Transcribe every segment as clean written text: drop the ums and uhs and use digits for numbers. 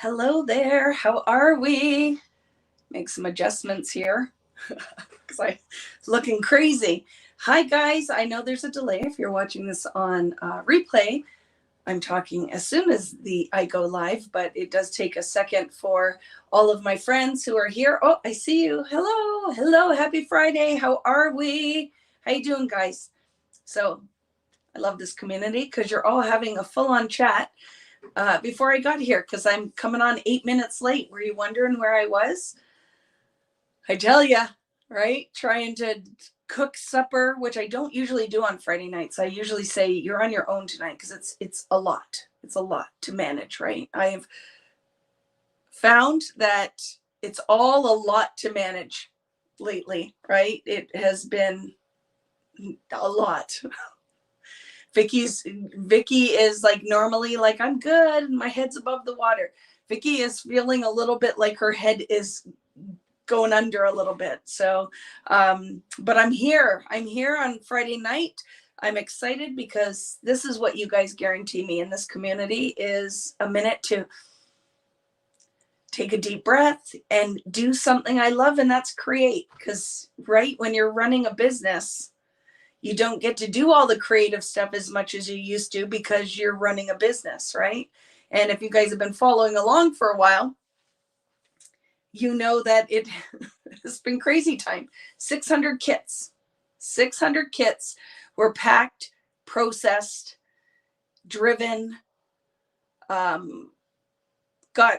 Hello there. How are we? Make some adjustments here because I'm looking crazy. Hi, guys. I know there's a delay if you're watching this on replay. I'm talking as soon as I go live, but it does take a second for all of my friends who are here. Oh, I see you. Hello. Hello. Happy Friday. How are we? How you doing, guys? So I love this community because you're all having a full-on chat. Before I got here, because I'm coming on 8 minutes late. Were you wondering where I was? I tell you, right? Trying to cook supper, which I don't usually do on Friday nights. I usually say you're on your own tonight because it's a lot. It's a lot to manage, right? I have found that it's all a lot to manage lately, right? It has been a lot. Vicki is like normally like I'm good and my head's above the water. Vicki is feeling a little bit like her head is going under a little bit. So, but I'm here. I'm here on Friday night. I'm excited because this is what you guys guarantee me in this community is a minute to take a deep breath and do something I love, and that's create. Because right when you're running a business, you don't get to do all the creative stuff as much as you used to because you're running a business, right? And if you guys have been following along for a while, you know that it has been crazy time. 600 kits. 600 kits were packed, processed, driven, got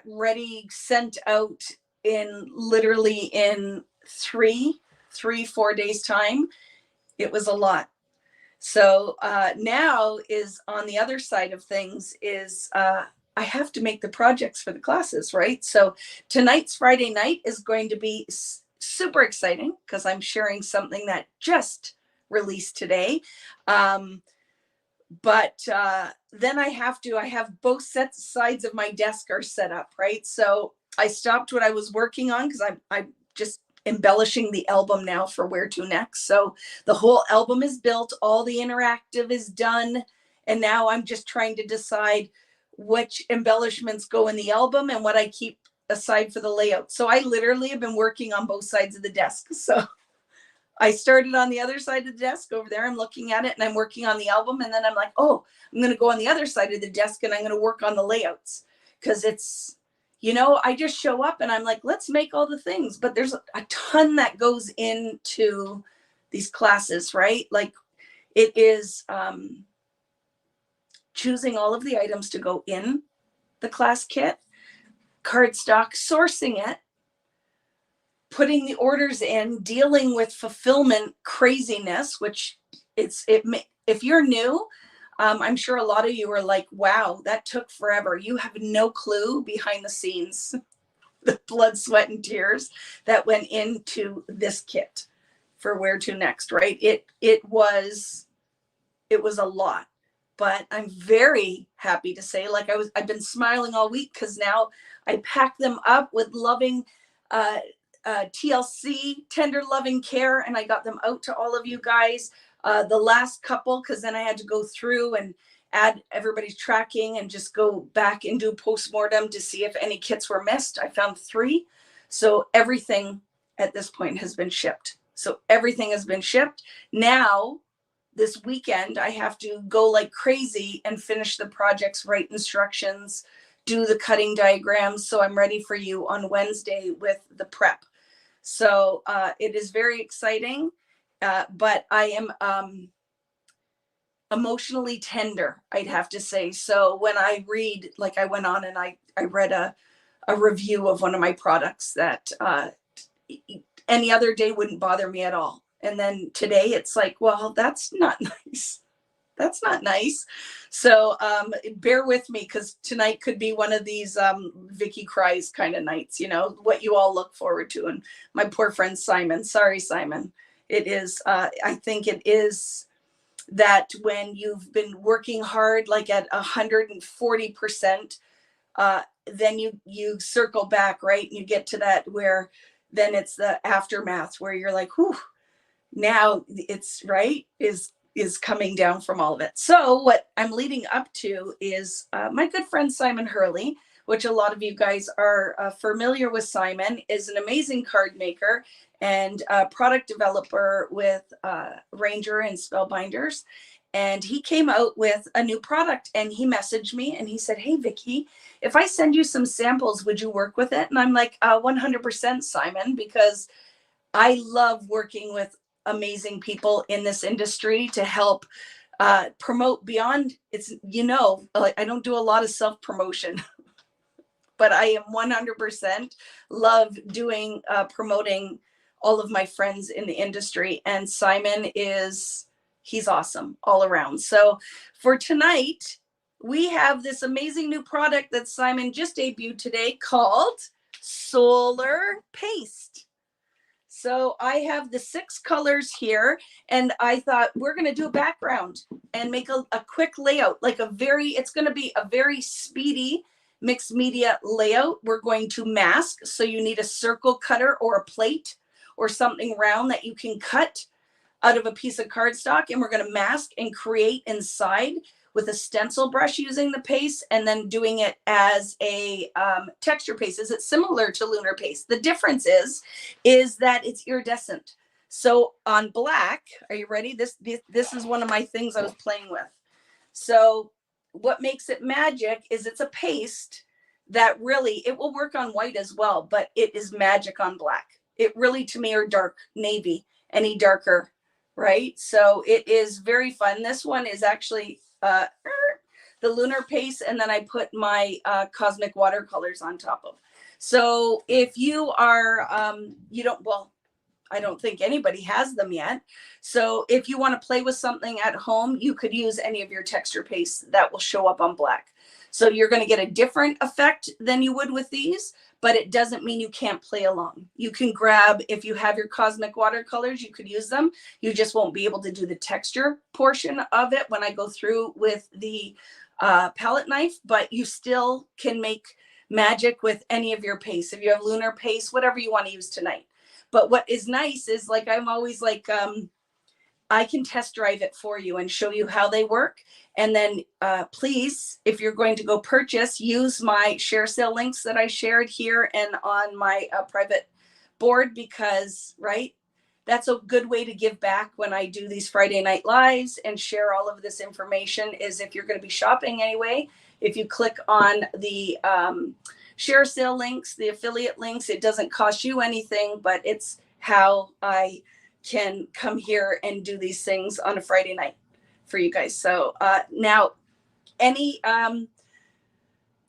ready, sent out in literally in 4 days time. It was a lot. So now is on the other side of things is I have to make the projects for the classes, right? So tonight's Friday night is going to be super exciting because I'm sharing something that just released today. But then I have both sides of my desk are set up, right? So I stopped what I was working on because I'm just embellishing the album now for Where to Next. So the whole album is built, all the interactive is done, and now I'm just trying to decide which embellishments go in the album and what I keep aside for the layout. So I literally have been working on both sides of the desk. So I started on the other side of the desk over there. I'm looking at it and I'm working on the album. And then I'm like, oh, I'm going to go on the other side of the desk and I'm going to work on the layouts because it's, I just show up and I'm like, let's make all the things. But there's a ton that goes into these classes, right? Like it is choosing all of the items to go in the class kit, cardstock, sourcing it, putting the orders in, dealing with fulfillment craziness, which if you're new, I'm sure a lot of you are like, wow, that took forever. You have no clue behind the scenes, the blood, sweat, and tears that went into this kit for Where to Next, right? It was a lot, but I'm very happy to say, like I've been smiling all week because now I pack them up with loving TLC, tender loving care, and I got them out to all of you guys. The last couple, because then I had to go through and add everybody's tracking and just go back and do postmortem to see if any kits were missed. I found 3. So everything at this point has been shipped. So everything has been shipped. Now, this weekend, I have to go like crazy and finish the projects, write instructions, do the cutting diagrams. So I'm ready for you on Wednesday with the prep. So it is very exciting, but I am emotionally tender, I'd have to say. So when I read, like I went on and I read a review of one of my products that any other day wouldn't bother me at all. And then today it's like, well, that's not nice. That's not nice. So bear with me because tonight could be one of these Vicki cries kind of nights, what you all look forward to. And my poor friend Simon, sorry, Simon. It is, I think it is that when you've been working hard, like at 140%, then you circle back, right? And you get to that where then it's the aftermath where you're like, whew, now it's right is coming down from all of it. So what I'm leading up to is my good friend Simon Hurley which a lot of you guys are familiar with. Simon is an amazing card maker and product developer with Ranger and Spellbinders. And he came out with a new product, and he messaged me and he said, "Hey, Vicki, if I send you some samples, would you work with it?" And I'm like, 100%, Simon, because I love working with amazing people in this industry to help promote beyond. It's, like, I don't do a lot of self-promotion, but I am 100% love doing promoting all of my friends in the industry. And Simon he's awesome all around. So for tonight, we have this amazing new product that Simon just debuted today called Solar Paste. So I have the 6 colors here, and I thought we're going to do a background and make a quick layout, like it's going to be a very speedy mixed media layout. We're going to mask. So you need a circle cutter or a plate or something round that you can cut out of a piece of cardstock, and we're going to mask and create inside with a stencil brush using the paste, and then doing it as a texture paste. Is it similar to lunar paste? The difference is that it's iridescent. So on black, are you ready? This is one of my things I was playing with. So what makes it magic is it's a paste that really, it will work on white as well, but it is magic on black. It really, to me, are dark navy, any darker, right? So it is very fun. This one is actually the lunar paste, and then I put my cosmic watercolors on top of. So if you are, I don't think anybody has them yet. So if you want to play with something at home, you could use any of your texture pastes that will show up on black. So you're going to get a different effect than you would with these, but it doesn't mean you can't play along. You can grab, if you have your cosmic watercolors, you could use them. You just won't be able to do the texture portion of it when I go through with the palette knife, but you still can make magic with any of your pastes. If you have lunar paste, whatever you want to use tonight. But what is nice is, like, I'm always like, I can test drive it for you and show you how they work. And then please, if you're going to go purchase, use my share sale links that I shared here and on my private board, because, right, that's a good way to give back when I do these Friday night lives and share all of this information. Is if you're going to be shopping anyway, if you click on the share sale links, the affiliate links, it doesn't cost you anything, but it's how I can come here and do these things on a Friday night for you guys. So now, any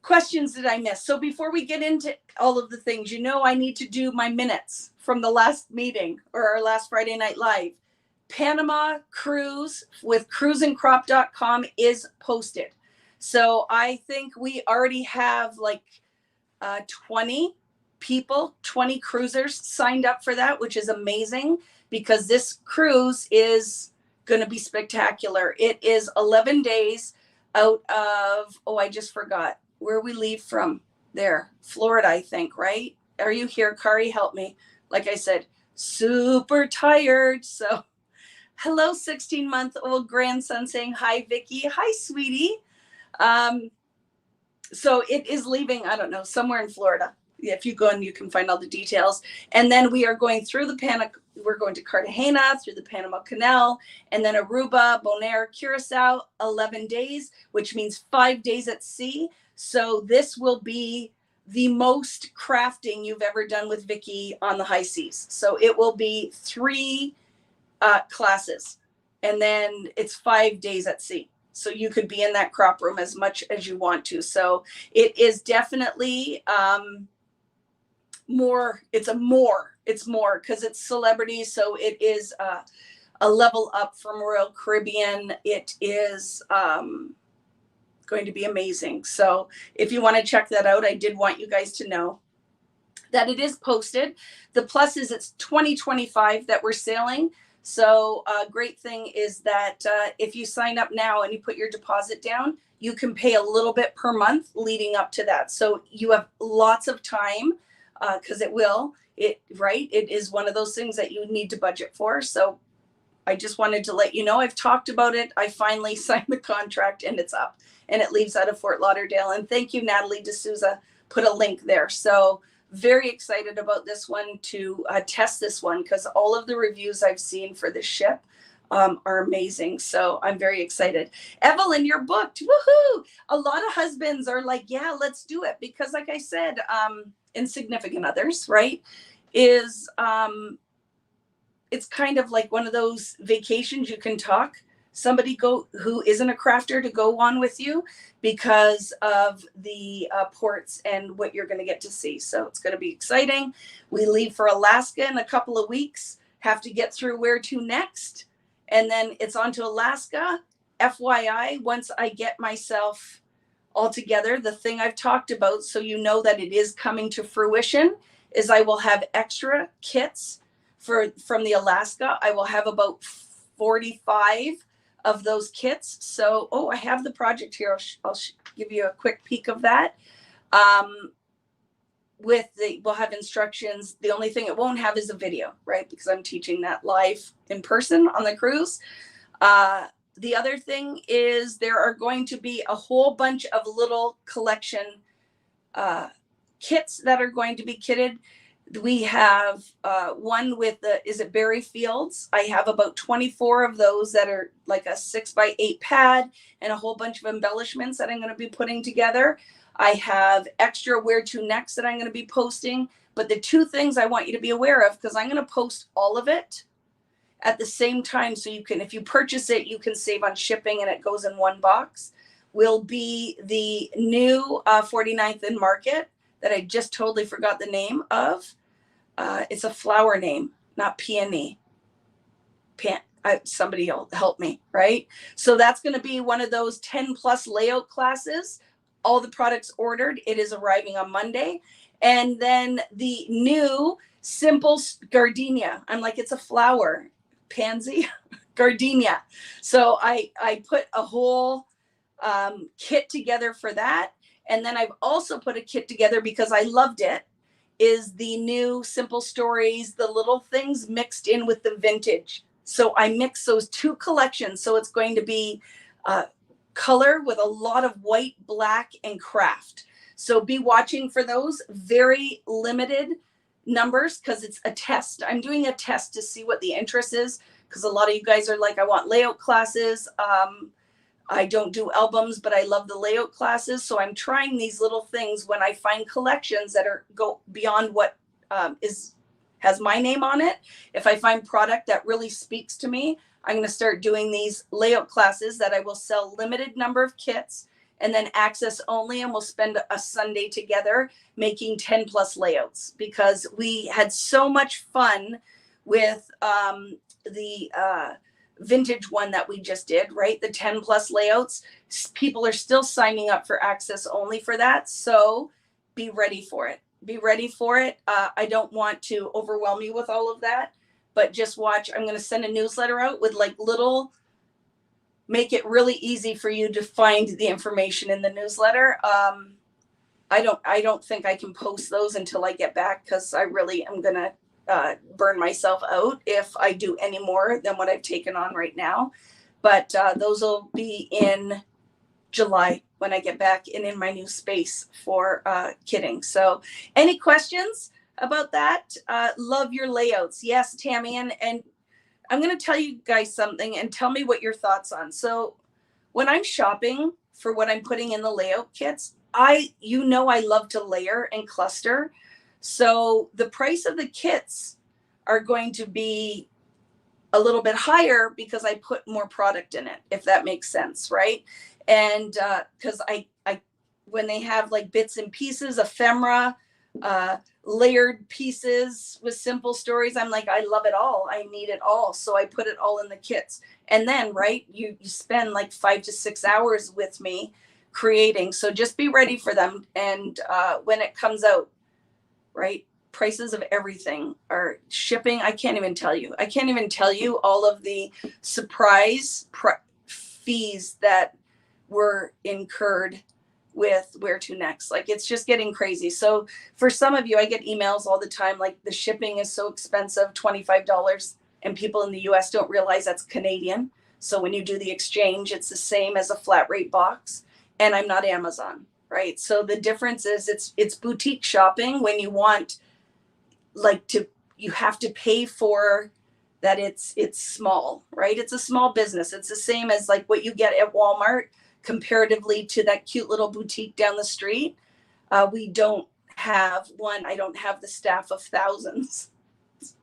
questions did I miss? So before we get into all of the things, I need to do my minutes from the last meeting or our last Friday night live. Panama cruise with cruiseandcrop.com is posted. So I think we already have like 20 people, 20 cruisers signed up for that, which is amazing, because this cruise is going to be spectacular. It is 11 days out of, I just forgot where we leave from there. Florida, I think, right? Are you here, Kari? Help me. Like I said, super tired. So hello, 16-month-old grandson saying hi, Vicki. Hi, sweetie. So it is leaving, I don't know, somewhere in Florida. If you go and you can find all the details. And then we are going through we're going to Cartagena, through the Panama Canal, and then Aruba, Bonaire, Curacao, 11 days, which means 5 days at sea. So this will be the most crafting you've ever done with Vicki on the high seas. So it will be 3 classes, and then it's 5 days at sea. So you could be in that crop room as much as you want to. So it is definitely it's more because it's celebrities. So it is a level up from Royal Caribbean. It is going to be amazing. So if you want to check that out, I did want you guys to know that it is posted. The plus is it's 2025 that we're sailing. So a great thing is that if you sign up now and you put your deposit down, you can pay a little bit per month leading up to that. So you have lots of time because it is one of those things that you need to budget for. So I just wanted to let you know, I've talked about it. I finally signed the contract and it's up. and it leaves out of Fort Lauderdale. And thank you, Natalie D'Souza, put a link there. So very excited about this one to test this one, because all of the reviews I've seen for this ship are amazing. So I'm very excited. Evelyn, you're booked. Woohoo! A lot of husbands are like, yeah, let's do it. Because like I said, insignificant others, right, is it's kind of like one of those vacations you can talk somebody who isn't a crafter to go on with you, because of the ports and what you're going to get to see. So it's going to be exciting. We leave for Alaska in a couple of weeks, have to get through where to next, and then it's on to Alaska. FYI, once I get myself all together, the thing I've talked about, so you know that it is coming to fruition, is I will have extra kits from the Alaska. I will have about 45 of those kits. So, I have the project here. I'll give you a quick peek of that. We'll have instructions. The only thing it won't have is a video, right? Because I'm teaching that live in person on the cruise. The other thing is there are going to be a whole bunch of little collection kits that are going to be kitted. We have one with is it Berry Fields? I have about 24 of those that are like a 6x8 pad and a whole bunch of embellishments that I'm going to be putting together. I have extra where to next that I'm going to be posting. But the two things I want you to be aware of, because I'm going to post all of it at the same time, so you can, if you purchase it, you can save on shipping and it goes in one box, will be the new 49th and Market that I just totally forgot the name of. It's a flower name, not peony. Somebody will help me, right? So that's going to be one of those 10 plus layout classes. All the products ordered. It is arriving on Monday. And then the new simple gardenia. I'm like, it's a flower. Pansy, gardenia. So I put a whole kit together for that. And then I've also put a kit together because I loved it, is the new Simple Stories, the little things mixed in with the vintage. So I mix those two collections. So it's going to be color with a lot of white, black, and craft. So be watching for those. Very limited numbers because it's a test. I'm doing a test to see what the interest is, because a lot of you guys are like, I want layout classes. I don't do albums, but I love the layout classes. So I'm trying these little things when I find collections that go beyond what has my name on it. If I find product that really speaks to me, I'm going to start doing these layout classes that I will sell limited number of kits and then access only. And we'll spend a Sunday together making 10 plus layouts, because we had so much fun with the vintage one that we just did, right? The 10 plus layouts. People are still signing up for access only for that. So be ready for it. Be ready for it. I don't want to overwhelm you with all of that, but just watch. I'm going to send a newsletter out with like little, make it really easy for you to find the information in the newsletter. I don't think I can post those until I get back, because I really am going to burn myself out if I do any more than what I've taken on right now. But those will be in July when I get back and in my new space for kitting. So any questions about that? Love your layouts. Yes, Tammy. And I'm going to tell you guys something and tell me what your thoughts on. So when I'm shopping for what I'm putting in the layout kits, I love to layer and cluster. So the price of the kits are going to be a little bit higher because I put more product in it, if that makes sense, right? And because I when they have like bits and pieces, ephemera, layered pieces with Simple Stories, I'm like, I love it all. I need it all. So I put it all in the kits. And then, right, you spend like 5 to 6 hours with me creating. So just be ready for them. And when it comes out, right, prices of everything are shipping. I can't even tell you all of the surprise fees that were incurred with where to next. Like, it's just getting crazy. So for some of you, I get emails all the time, like the shipping is so expensive, $25, and people in the US don't realize that's Canadian. So when you do the exchange, it's the same as a flat rate box. and I'm not Amazon, right? So the difference is it's boutique shopping when you want like to, you have to pay for that. It's small, right? It's a small business. It's the same as like what you get at Walmart comparatively to that cute little boutique down the street. We don't have one. I don't have the staff of thousands.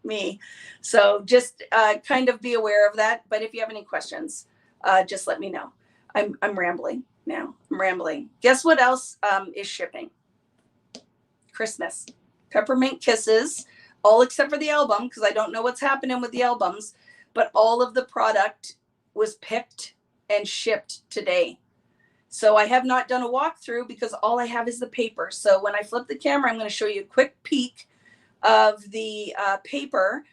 Me. So just kind of be aware of that. But if you have any questions, just let me know. I'm rambling now. I'm rambling. Guess what else is shipping? Christmas. Peppermint Kisses, all except for the album, because I don't know what's happening with the albums, but all of the product was picked and shipped today. So I have not done a walkthrough because all I have is the paper. So when I flip the camera, I'm going to show you a quick peek of the paper.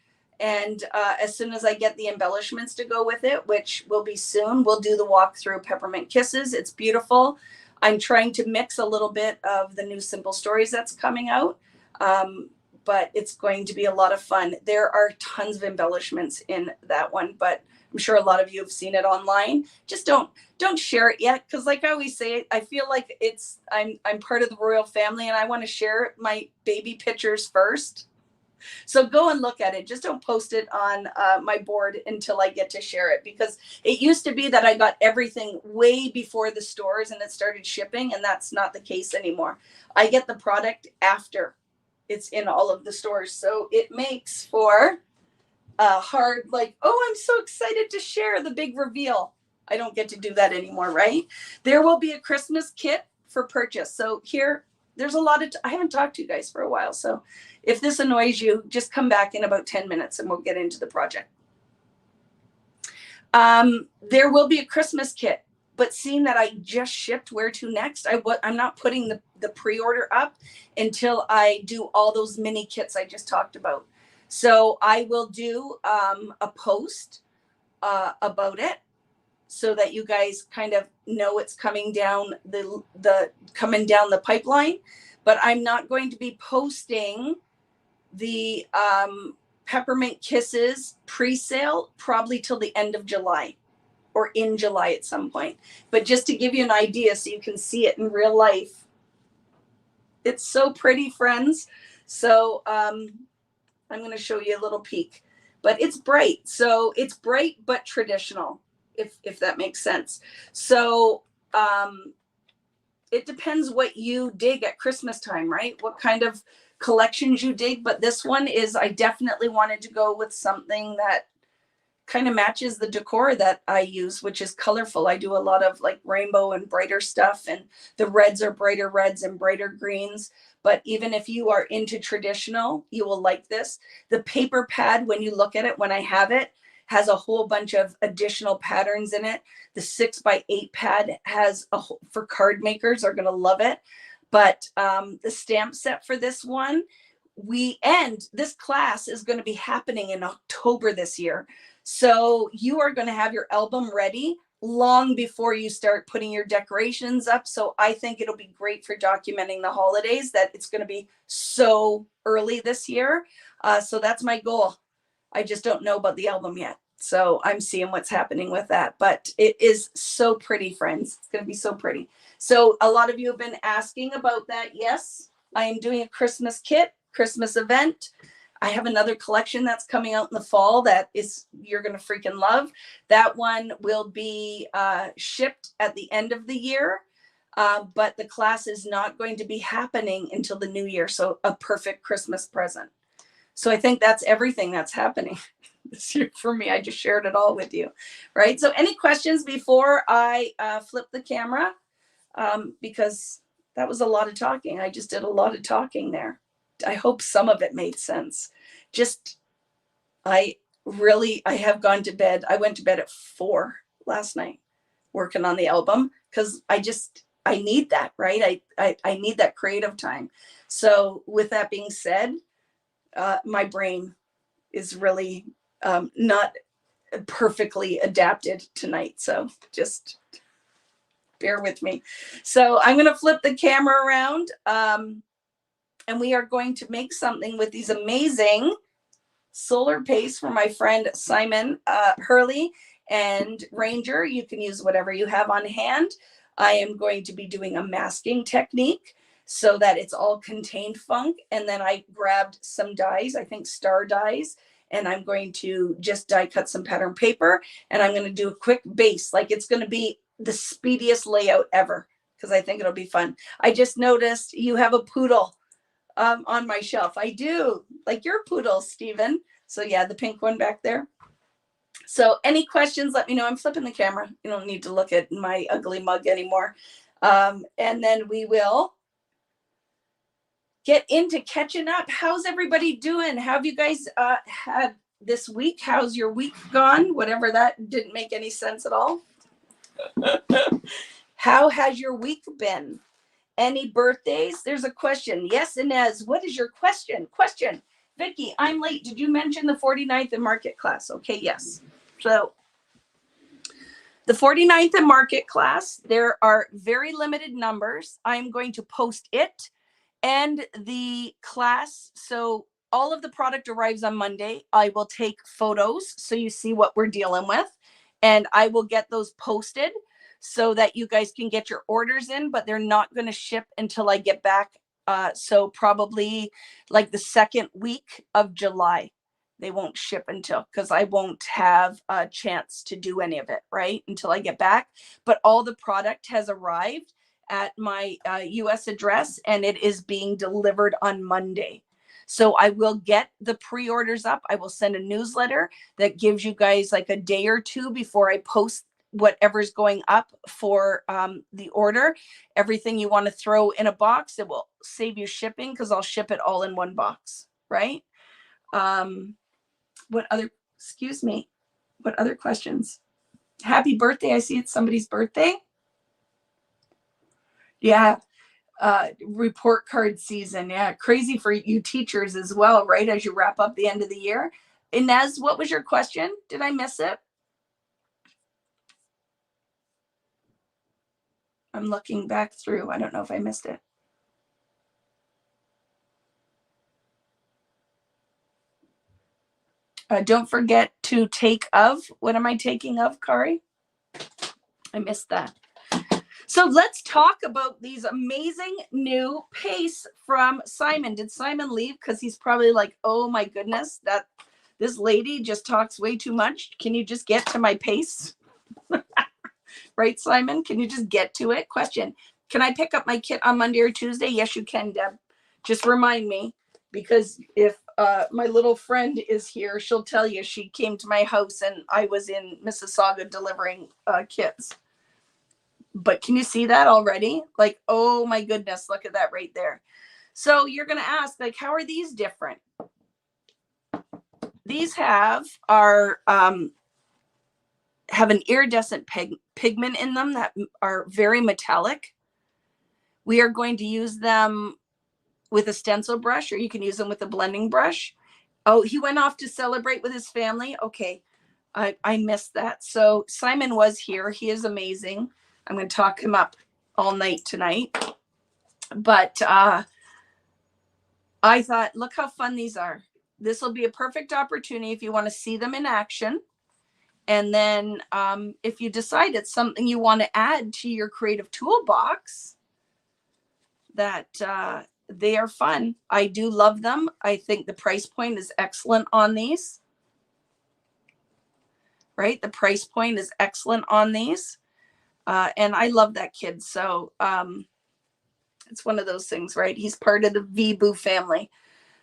And as soon as I get the embellishments to go with it, which will be soon, we'll do the walkthrough Peppermint Kisses. It's beautiful. I'm trying to mix a little bit of the new Simple Stories that's coming out. But it's going to be a lot of fun. There are tons of embellishments in that one, but I'm sure a lot of you have seen it online. Just don't share it yet, because like I always say, I feel like I'm part of the royal family and I want to share my baby pictures first. So go and look at it. Just don't post it on my board until I get to share it, because it used to be that I got everything way before the stores and it started shipping, and that's not the case anymore. I get the product after it's in all of the stores. So it makes for hard, like, oh, I'm so excited to share the big reveal. I don't get to do that anymore, right? There will be a Christmas kit for purchase. So here, there's a lot of, I haven't talked to you guys for a while. So if this annoys you, just come back in about 10 minutes and we'll get into the project. There will be a Christmas kit, but seeing that I just shipped Where to Next, I'm not putting the pre-order up until I do all those mini kits I just talked about. So I will do a post about it so that you guys kind of know it's coming down the pipeline. But I'm not going to be posting the Peppermint Kisses pre-sale probably till the end of July, or in July at some point. But just to give you an idea so you can see it in real life. It's so pretty, friends. So I'm going to show you a little peek. But it's bright. So it's bright but traditional, if that makes sense. So it depends what you dig at Christmas time, right? What kind of collections you dig. But this one is, I definitely wanted to go with something that kind of matches the decor that I use, which is colorful. I do a lot of like rainbow and brighter stuff, and the reds are brighter reds and brighter greens. But even if you are into traditional, you will like this. The paper pad, when you look at it, when I have it, has a whole bunch of additional patterns in it. The 6x8 pad has for card makers are going to love it. But the stamp set for this one, this class is going to be happening in October this year. So you are going to have your album ready long before you start putting your decorations up. So I think it'll be great for documenting the holidays, that it's going to be so early this year. So that's my goal. I just don't know about the album yet. So I'm seeing what's happening with that. But it is so pretty, friends. It's going to be so pretty. So a lot of you have been asking about that. Yes, I am doing a Christmas kit, Christmas event. I have another collection that's coming out in the fall that you're going to freaking love. That one will be shipped at the end of the year, but the class is not going to be happening until the new year. So a perfect Christmas present. So I think that's everything that's happening this year for me. I just shared it all with you, right? So any questions before I flip the camera? Because that was a lot of talking. I just did a lot of talking there. I hope some of it made sense. I have gone to bed. I went to bed at 4 last night working on the album, because I need that, right? I need that creative time. So with that being said, my brain is really not perfectly adapted tonight. So just bear with me. So I'm going to flip the camera around. And we are going to make something with these amazing solar paste from my friend Simon Hurley and Ranger. You can use whatever you have on hand. I am going to be doing a masking technique so that it's all contained funk. And then I grabbed some dies, I think star dies, and I'm going to just die cut some pattern paper, and I'm going to do a quick base. Like, it's going to be the speediest layout ever because I think it'll be fun. I just noticed you have a poodle on my shelf. I do, like your poodle, Stephen. So yeah, the pink one back there. So any questions, let me know. I'm flipping the camera. You don't need to look at my ugly mug anymore. And then we will get into catching up. How's everybody doing? How have you guys had this week? How's your week gone? Whatever, that didn't make any sense at all. How has your week been? Any birthdays? There's a question. Yes, Inez, what is your question? Vicki, I'm late. Did you mention the 49th and market class? Okay, yes. So the 49th and market class, there are very limited numbers. I'm going to post it and the class. So all of the product arrives on Monday. I will take photos so you see what we're dealing with, and I will get those posted so that you guys can get your orders in, but they're not going to ship until I get back. So probably like the second week of July, they won't ship until, because I won't have a chance to do any of it, right, until I get back. But all the product has arrived at my US address, and it is being delivered on Monday. So I will get the pre-orders up. I will send a newsletter that gives you guys like a day or two before I post whatever's going up for the order. Everything you want to throw in a box, it will save you shipping because I'll ship it all in one box, right? What other questions? Happy birthday. I see it's somebody's birthday. Yeah. Report card season. Yeah. Crazy for you teachers as well, right? As you wrap up the end of the year. Inez, what was your question? Did I miss it? I'm looking back through. I don't know if I missed it. Don't forget to take of. What am I taking of, Kari? I missed that. So let's talk about these amazing new pastes from Simon. Did Simon leave? Because he's probably like, oh my goodness, that this lady just talks way too much. Can you just get to my pastes? Right, Simon? Can you just get to it? Question. Can I pick up my kit on Monday or Tuesday? Yes, you can, Deb. Just remind me, because if my little friend is here, she'll tell you she came to my house and I was in Mississauga delivering kits. But can you see that already? Like, oh my goodness, look at that right there. So you're going to ask, like, how are these different? These have an iridescent pigment in them that are very metallic. We are going to use them with a stencil brush, or you can use them with a blending brush. Oh, he went off to celebrate with his family. Okay, I missed that. So Simon was here. He is amazing. I'm going to talk him up all night tonight. But I thought, look how fun these are. This will be a perfect opportunity if you want to see them in action. And then if you decide it's something you want to add to your creative toolbox, that they are fun. I do love them. I think the price point is excellent on these. Right? The price point is excellent on these. And I love that kid. So it's one of those things, right? He's part of the V-Boo family.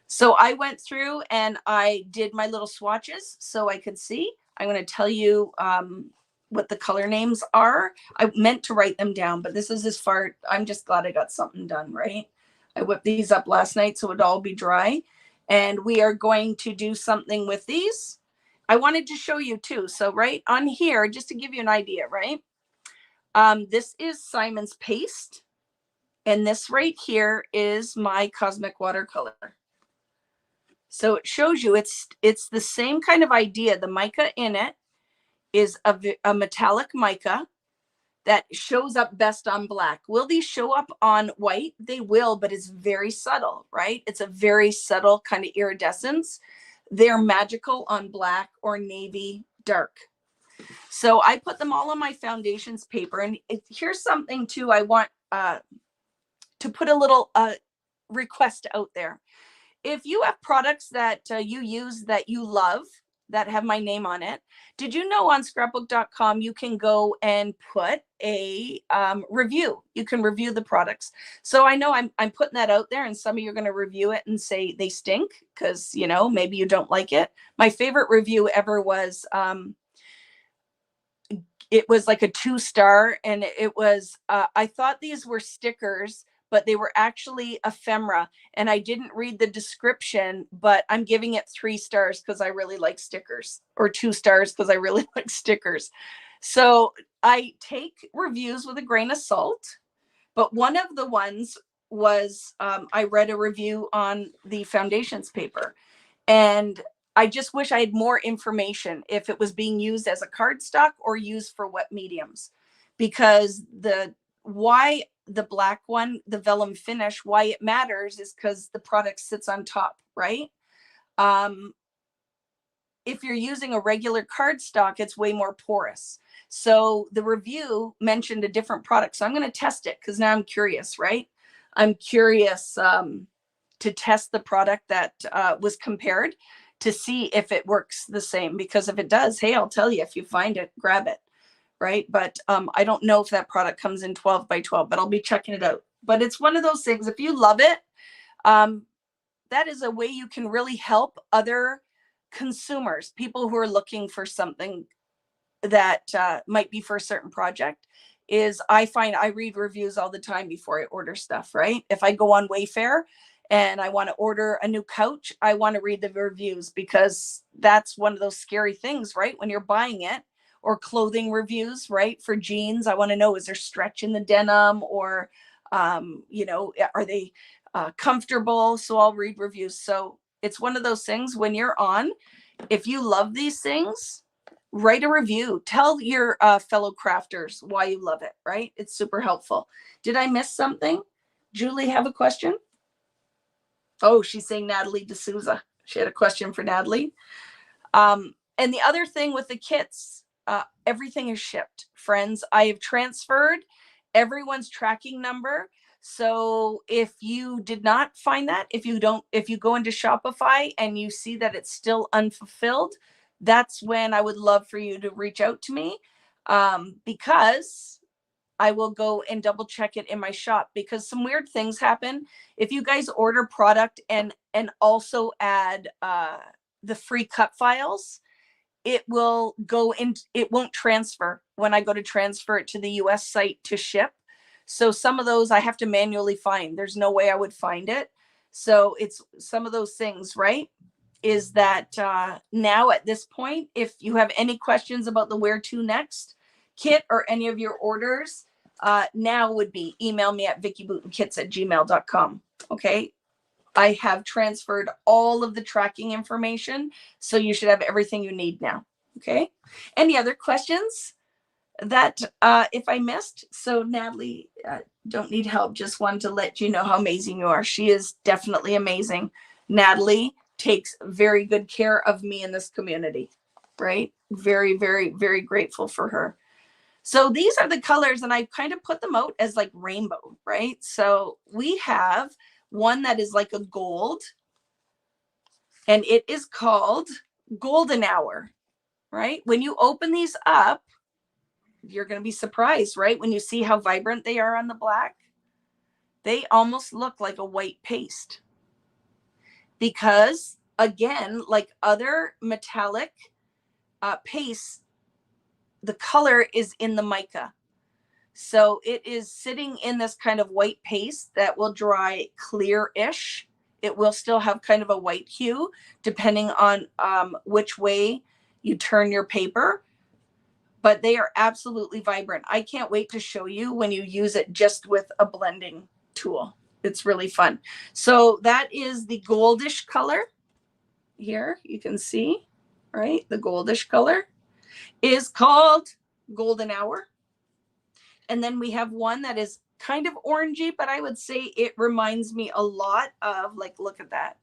So I went through and I did my little swatches so I could see. I'm going to tell you what the color names are. I meant to write them down, but this is as far. I'm just glad I got something done, right? I whipped these up last night so it'd all be dry. And we are going to do something with these. I wanted to show you too. So right on here, just to give you an idea, right? This is Simon's paste. And this right here is my Cosmic Watercolor. So it shows you it's the same kind of idea. The mica in it is a metallic mica that shows up best on black. Will these show up on white? They will, but it's very subtle, right? It's a very subtle kind of iridescence. They're magical on black or navy dark. So I put them all on my foundations paper. And here's something too, I want to put a little request out there. If you have products that you use that you love, that have my name on it, did you know on scrapbook.com you can go and put a review? You can review the products. So I know I'm putting that out there, and some of you are going to review it and say they stink because, you know, maybe you don't like it. My favorite review ever was it was like a 2-star, and it was I thought these were stickers, but they were actually ephemera, and I didn't read the description, but I'm giving it 3 stars because I really like stickers, or 2 stars because I really like stickers. So I take reviews with a grain of salt, but one of the ones was I read a review on the foundations paper, and I just wish I had more information if it was being used as a cardstock or used for what mediums, because why the black one, the vellum finish, why it matters is because the product sits on top, right? If you're using a regular cardstock, it's way more porous. So the review mentioned a different product. So I'm going to test it because now I'm curious, right? I'm curious to test the product that was compared to see if it works the same, because if it does, hey, I'll tell you, if you find it, grab it, right? But I don't know if that product comes in 12 by 12, but I'll be checking it out. But it's one of those things, if you love it, that is a way you can really help other consumers, people who are looking for something that might be for a certain project. Is I find I read reviews all the time before I order stuff, right? If I go on Wayfair and I want to order a new couch, I want to read the reviews, because that's one of those scary things, right? When you're buying it, or clothing reviews, right? For jeans, I want to know, is there stretch in the denim, or, you know, are they comfortable? So I'll read reviews. So it's one of those things when you're on, if you love these things, write a review. Tell your fellow crafters why you love it, right? It's super helpful. Did I miss something? Julie have a question? Oh, she's saying Natalie D'Souza. She had a question for Natalie. And the other thing with the kits, everything is shipped. Friends, I have transferred everyone's tracking number. So if you did not find that, if you go into Shopify and you see that it's still unfulfilled, that's when I would love for you to reach out to me, because I will go and double check it in my shop, because some weird things happen. If you guys order product and also add the free cut files, it will go in, it won't transfer when I go to transfer it to the US site to ship. So some of those I have to manually find. There's no way I would find it. So it's some of those things, right? Is that now at this point, if you have any questions about the Where To Next kit or any of your orders, now would be email me at vickyboutinKits@gmail.com. Okay. I have transferred all of the tracking information, so you should have everything you need now. Okay. Any other questions that if I missed? So Natalie, don't need help. Just wanted to let you know how amazing you are. She is definitely amazing. Natalie takes very good care of me in this community, right? Very, very, very grateful for her. So these are the colors, and I kind of put them out as like rainbow, right? So we have one that is like a gold, and it is called Golden Hour, right? When you open these up, you're going to be surprised, right? When you see how vibrant they are on the black, they almost look like a white paste, because again, like other metallic pastes, the color is in the mica. So it is sitting in this kind of white paste that will dry clear-ish. It will still have kind of a white hue depending on which way you turn your paper, but they are absolutely vibrant. I can't wait to show you when you use it just with a blending tool. It's really fun. So that is the goldish color here. You can see, right? The goldish color is called Golden Hour. And then we have one that is kind of orangey, but I would say it reminds me a lot of, like, look at that,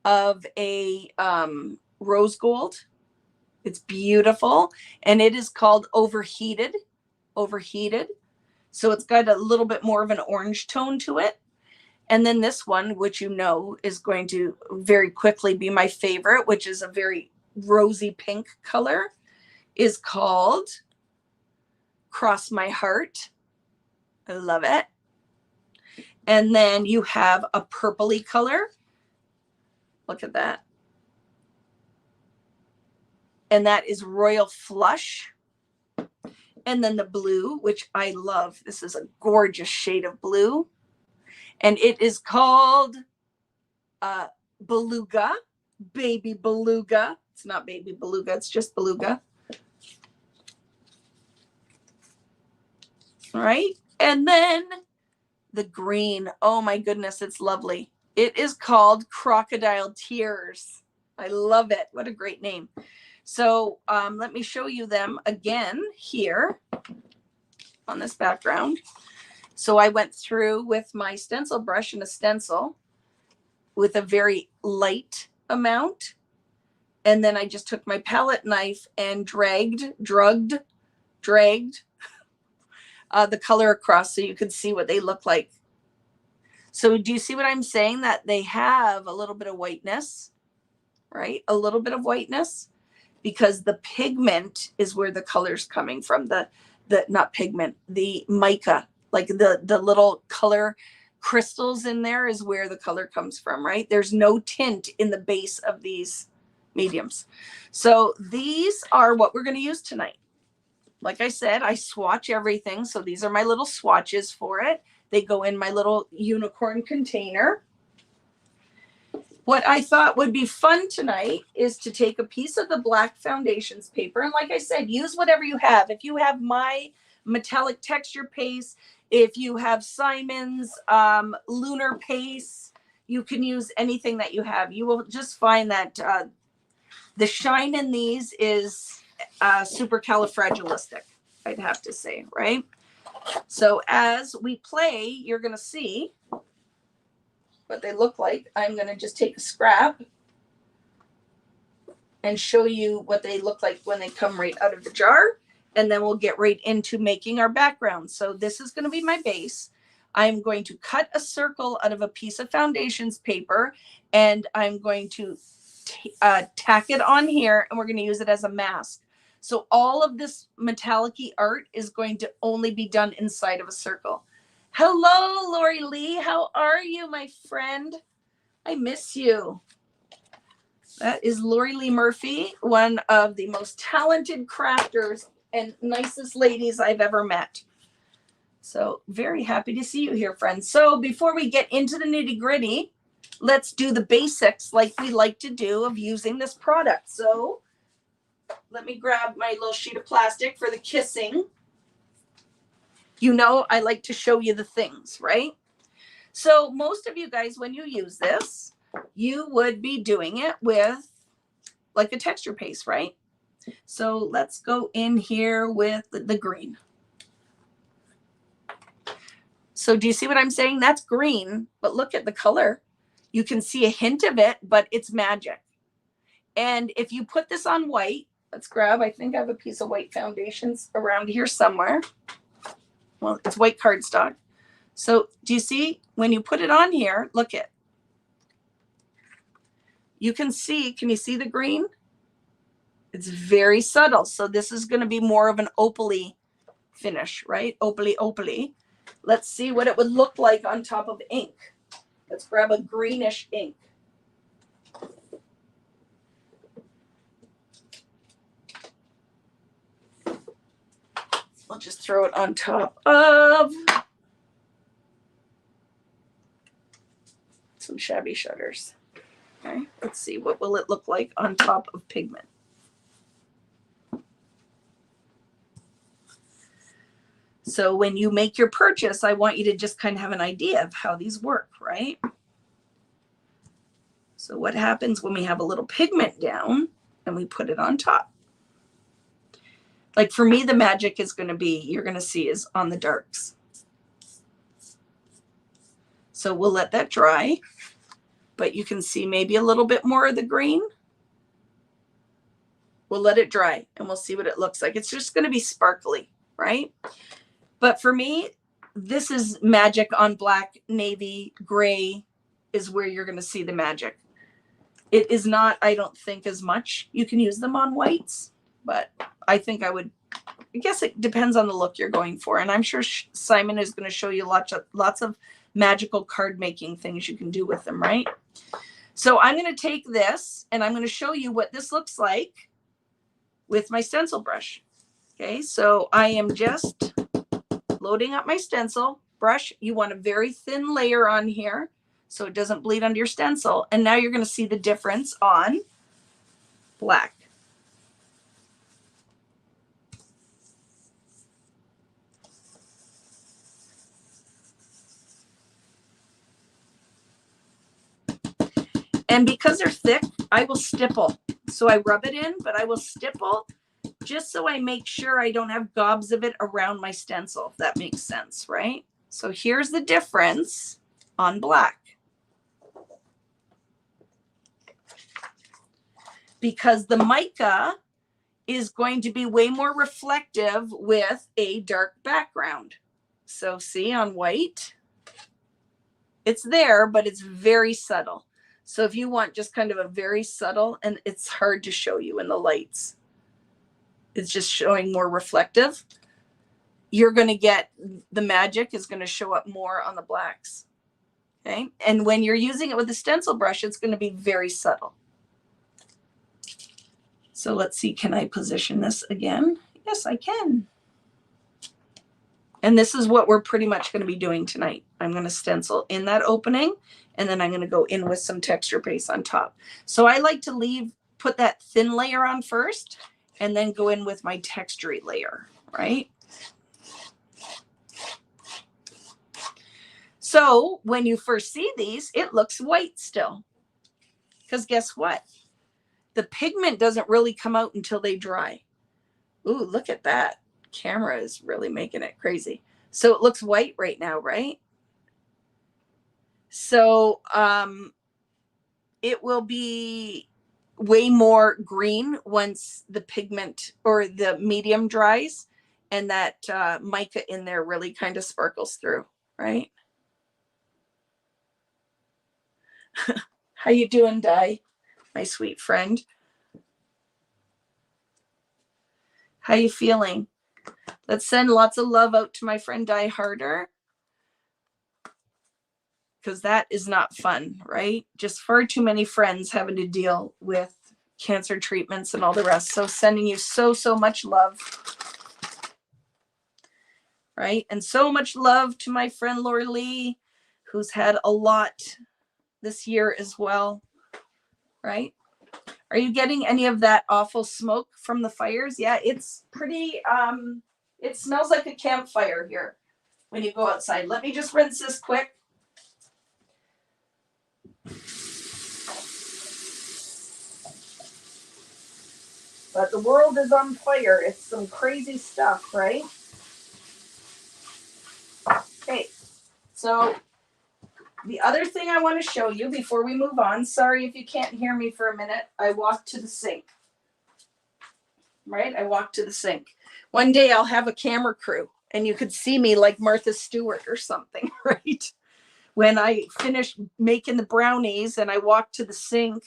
of a rose gold. It's beautiful. And it is called Overheated. Overheated. So it's got a little bit more of an orange tone to it. And then this one, which you know is going to very quickly be my favorite, which is a very rosy pink color, is called Cross My Heart. I love it. And then you have a purpley color. Look at that. And that is Royal Flush. And then the blue, which I love. This is a gorgeous shade of blue. And it is called Beluga, Baby Beluga. It's not Baby Beluga, it's just Beluga. All right. And then the green. Oh my goodness, it's lovely. It is called Crocodile Tears. I love it. What a great name. So let me show you them again here on this background. So I went through with my stencil brush and a stencil with a very light amount. And then I just took my palette knife and dragged the color across so you could see what they look like. So do you see what I'm saying? That they have a little bit of whiteness, right? A little bit of whiteness, because the pigment is where the color's coming from. The not pigment, the mica, like the little color crystals in there is where the color comes from, right? There's no tint in the base of these mediums. So these are what we're going to use tonight. Like I said, I swatch everything. So these are my little swatches for it. They go in my little unicorn container. What I thought would be fun tonight is to take a piece of the black foundations paper. And like I said, use whatever you have. If you have my metallic texture paste, if you have Simon's lunar paste, you can use anything that you have. You will just find that the shine in these is supercalifragilistic, I'd have to say, right? So as we play, you're going to see what they look like. I'm going to just take a scrap and show you what they look like when they come right out of the jar. And then we'll get right into making our background. So this is going to be my base. I'm going to cut a circle out of a piece of foundations paper, and I'm going to tack it on here, and we're going to use it as a mask. So all of this metallic-y art is going to only be done inside of a circle. Hello, Lori Lee. How are you, my friend? I miss you. That is Lori Lee Murphy, one of the most talented crafters and nicest ladies I've ever met. So very happy to see you here, friends. So before we get into the nitty-gritty, let's do the basics like we like to do of using this product. So let me grab my little sheet of plastic for the kissing. You know, I like to show you the things, right? So most of you guys, when you use this, you would be doing it with like a texture paste, right? So let's go in here with the green. So do you see what I'm saying? That's green, but look at the color. You can see a hint of it, but it's magic. And if you put this on white, let's grab, I think I have a piece of white foundations around here somewhere. Well, it's white cardstock. So do you see when you put it on here, look at, you can see, can you see the green? It's very subtle. So this is going to be more of an opaly finish, right? Opaly. Let's see what it would look like on top of ink. Let's grab a greenish ink. I'll just throw it on top of some shabby shutters. Okay, let's see, what will it look like on top of pigment? So when you make your purchase, I want you to just kind of have an idea of how these work, right? So what happens when we have a little pigment down and we put it on top? Like for me, the magic is going to be, you're going to see, is on the darks. So we'll let that dry, but you can see maybe a little bit more of the green. We'll let it dry and we'll see what it looks like. It's just going to be sparkly, right? But for me, this is magic on black, navy, gray is where you're going to see the magic. It is not, I don't think, as much. You can use them on whites, but I think I guess it depends on the look you're going for. And I'm sure Simon is going to show you lots of magical card making things you can do with them, right? So I'm going to take this and I'm going to show you what this looks like with my stencil brush. Okay, so I am just loading up my stencil brush. You want a very thin layer on here so it doesn't bleed under your stencil. And now you're going to see the difference on black. And because they're thick, I will stipple. So I rub it in, but I will stipple just so I make sure I don't have gobs of it around my stencil, if that makes sense, right? So here's the difference on black. Because the mica is going to be way more reflective with a dark background. So see on white, it's there, but it's very subtle. So if you want just kind of a very subtle, and it's hard to show you in the lights, it's just showing more reflective, you're going to get the magic is going to show up more on the blacks. Okay. And when you're using it with a stencil brush, it's going to be very subtle. So let's see, can I position this again? Yes, I can. And this is what we're pretty much going to be doing tonight. I'm going to stencil in that opening, and then I'm going to go in with some texture base on top. So I like to put that thin layer on first, and then go in with my textury layer, right? So when you first see these, it looks white still. Because guess what? The pigment doesn't really come out until they dry. Ooh, look at that. Camera is really making it crazy. So it looks white right now, right? So it will be way more green once the pigment or the medium dries and that mica in there really kind of sparkles through, right? How you doing, Di? My sweet friend. How you feeling? Let's send lots of love out to my friend Die Harder, because that is not fun, right? Just far too many friends having to deal with cancer treatments and all the rest. So sending you so much love, right? And so much love to my friend Laura Lee, who's had a lot this year as well, right? Are you getting any of that awful smoke from the fires? Yeah, it's pretty, it smells like a campfire here when you go outside. Let me just rinse this quick. But the world is on fire. It's some crazy stuff, right? Okay, so the other thing I want to show you before we move on, sorry if you can't hear me for a minute, I walked to the sink, right? I walked to the sink. One day I'll have a camera crew and you could see me like Martha Stewart or something, right? When I finished making the brownies and I walked to the sink,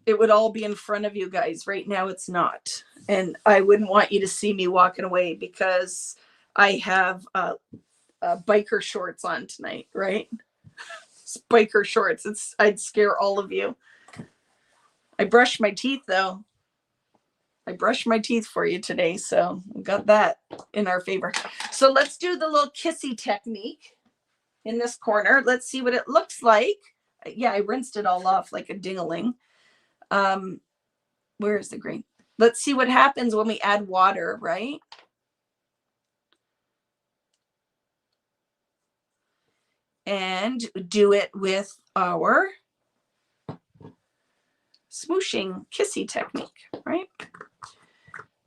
it would all be in front of you guys. Right now it's not. And I wouldn't want you to see me walking away because I have biker shorts on tonight, right? It's biker shorts. I'd scare all of you. I brushed my teeth though. I brushed my teeth for you today, so we got that in our favor. So let's do the little kissy technique in this corner. Let's see what it looks like. Yeah, I rinsed it all off like a ding-a-ling. Where is the green? Let's see what happens when we add water, right? And do it with our smooshing kissy technique, right?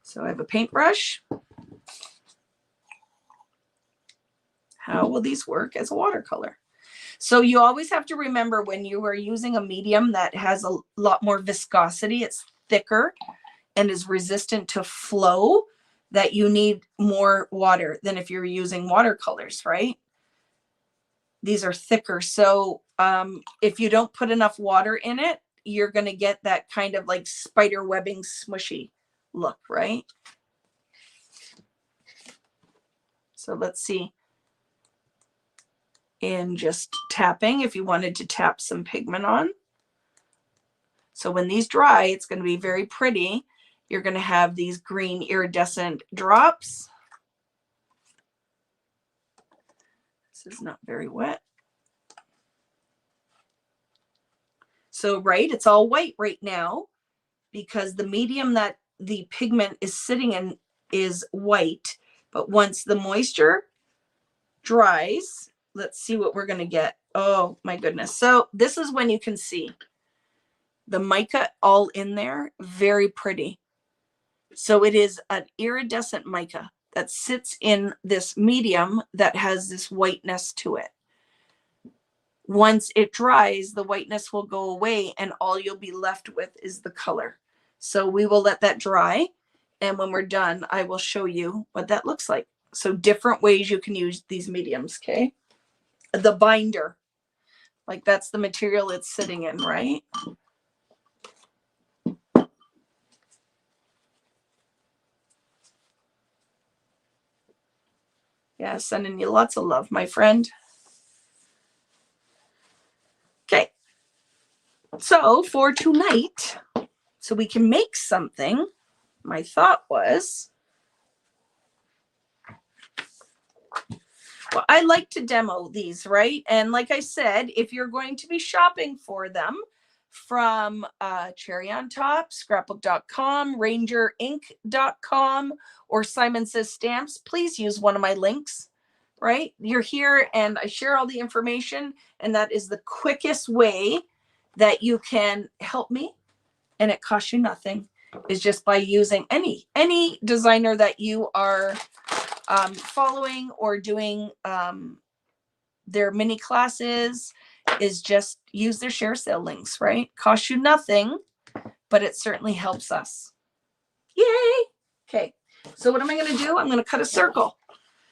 So I have a paintbrush. How will these work as a watercolor? So you always have to remember when you are using a medium that has a lot more viscosity, it's thicker and is resistant to flow, that you need more water than if you're using watercolors, right? These are thicker. So if you don't put enough water in it, you're going to get that kind of like spider webbing smushy look, right? So let's see. In just tapping, if you wanted to tap some pigment on. So when these dry, it's going to be very pretty. You're going to have these green iridescent drops. This is not very wet. So, right, it's all white right now because the medium that the pigment is sitting in is white. But once the moisture dries, let's see what we're going to get. Oh my goodness. So this is when you can see the mica all in there. Very pretty. So it is an iridescent mica that sits in this medium that has this whiteness to it. Once it dries, the whiteness will go away and all you'll be left with is the color. So we will let that dry. And when we're done, I will show you what that looks like. So different ways you can use these mediums, okay? The binder, like that's the material it's sitting in, right? Yeah, sending you lots of love, my friend. Okay. So for tonight, so we can make something, my thought was, well, I like to demo these, right? And like I said, if you're going to be shopping for them from Cherry on Top, scrapbook.com, rangerinc.com, or Simon Says Stamps, please use one of my links, right? You're here and I share all the information, and that is the quickest way that you can help me, and it costs you nothing, is just by using any designer that you are following or doing their mini classes, is just use their share sale links, right? Costs you nothing, but it certainly helps us. Yay! Okay, so what am I going to do? I'm going to cut a circle.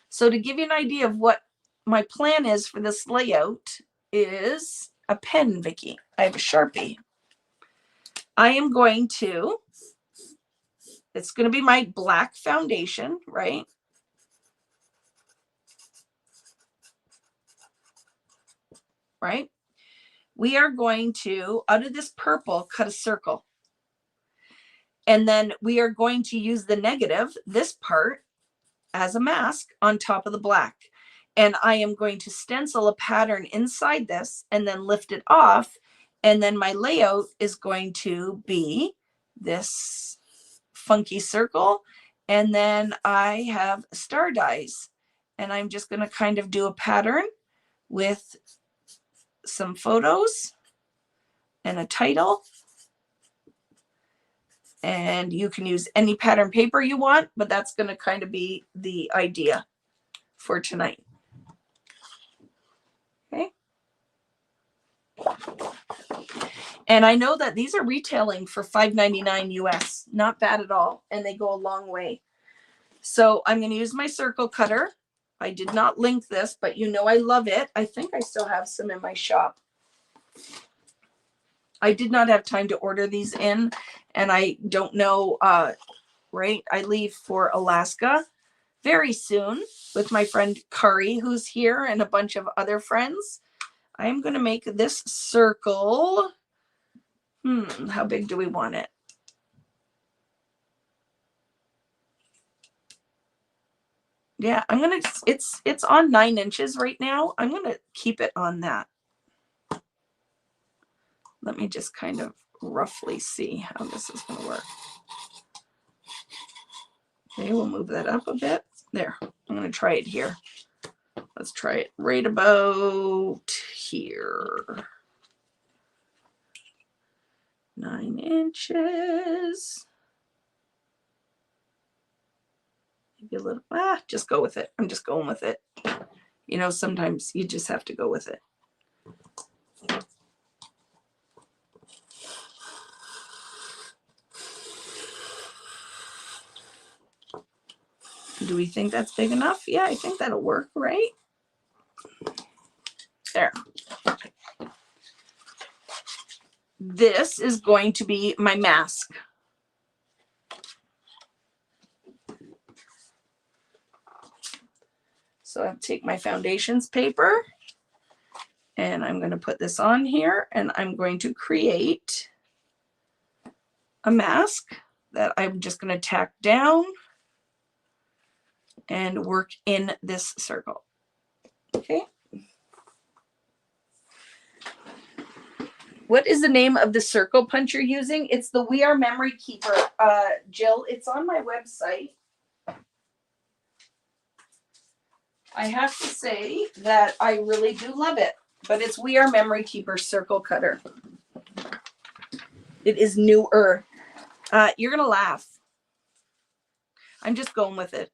So to give you an idea of what my plan is for this layout is a pen, Vicki. I have a Sharpie. I am going to, it's going to be my black foundation, right? Right? We are going to, out of this purple, cut a circle. And then we are going to use the negative, this part, as a mask on top of the black. And I am going to stencil a pattern inside this and then lift it off. And then my layout is going to be this funky circle. And then I have star dies. And I'm just going to kind of do a pattern with some photos and a title. And you can use any pattern paper you want, but that's going to kind of be the idea for tonight. Okay. And I know that these are retailing for $5.99 US. Not bad at all. And they go a long way. So I'm going to use my circle cutter. I did not link this, but you know I love it. I think I still have some in my shop. I did not have time to order these in, and I don't know, right? I leave for Alaska very soon with my friend Kari, who's here, and a bunch of other friends. I'm going to make this circle. How big do we want it? Yeah, I'm going to, it's on 9 inches right now. I'm going to keep it on that. Let me just kind of roughly see how this is going to work. Okay, we'll move that up a bit. There, I'm going to try it here. Let's try it right about here. 9 inches. Maybe a little, just go with it. I'm just going with it. You know, sometimes you just have to go with it. Do we think that's big enough? Yeah, I think that'll work, right? There. This is going to be my mask. So I'll take my foundations paper and I'm going to put this on here and I'm going to create a mask that I'm just going to tack down and work in this circle. Okay. What is the name of the circle punch you're using? It's the We Are Memory Keeper. Jill, it's on my website. I have to say that I really do love it, but it's We Are Memory Keeper Circle Cutter. It is newer. You're going to laugh. I'm just going with it.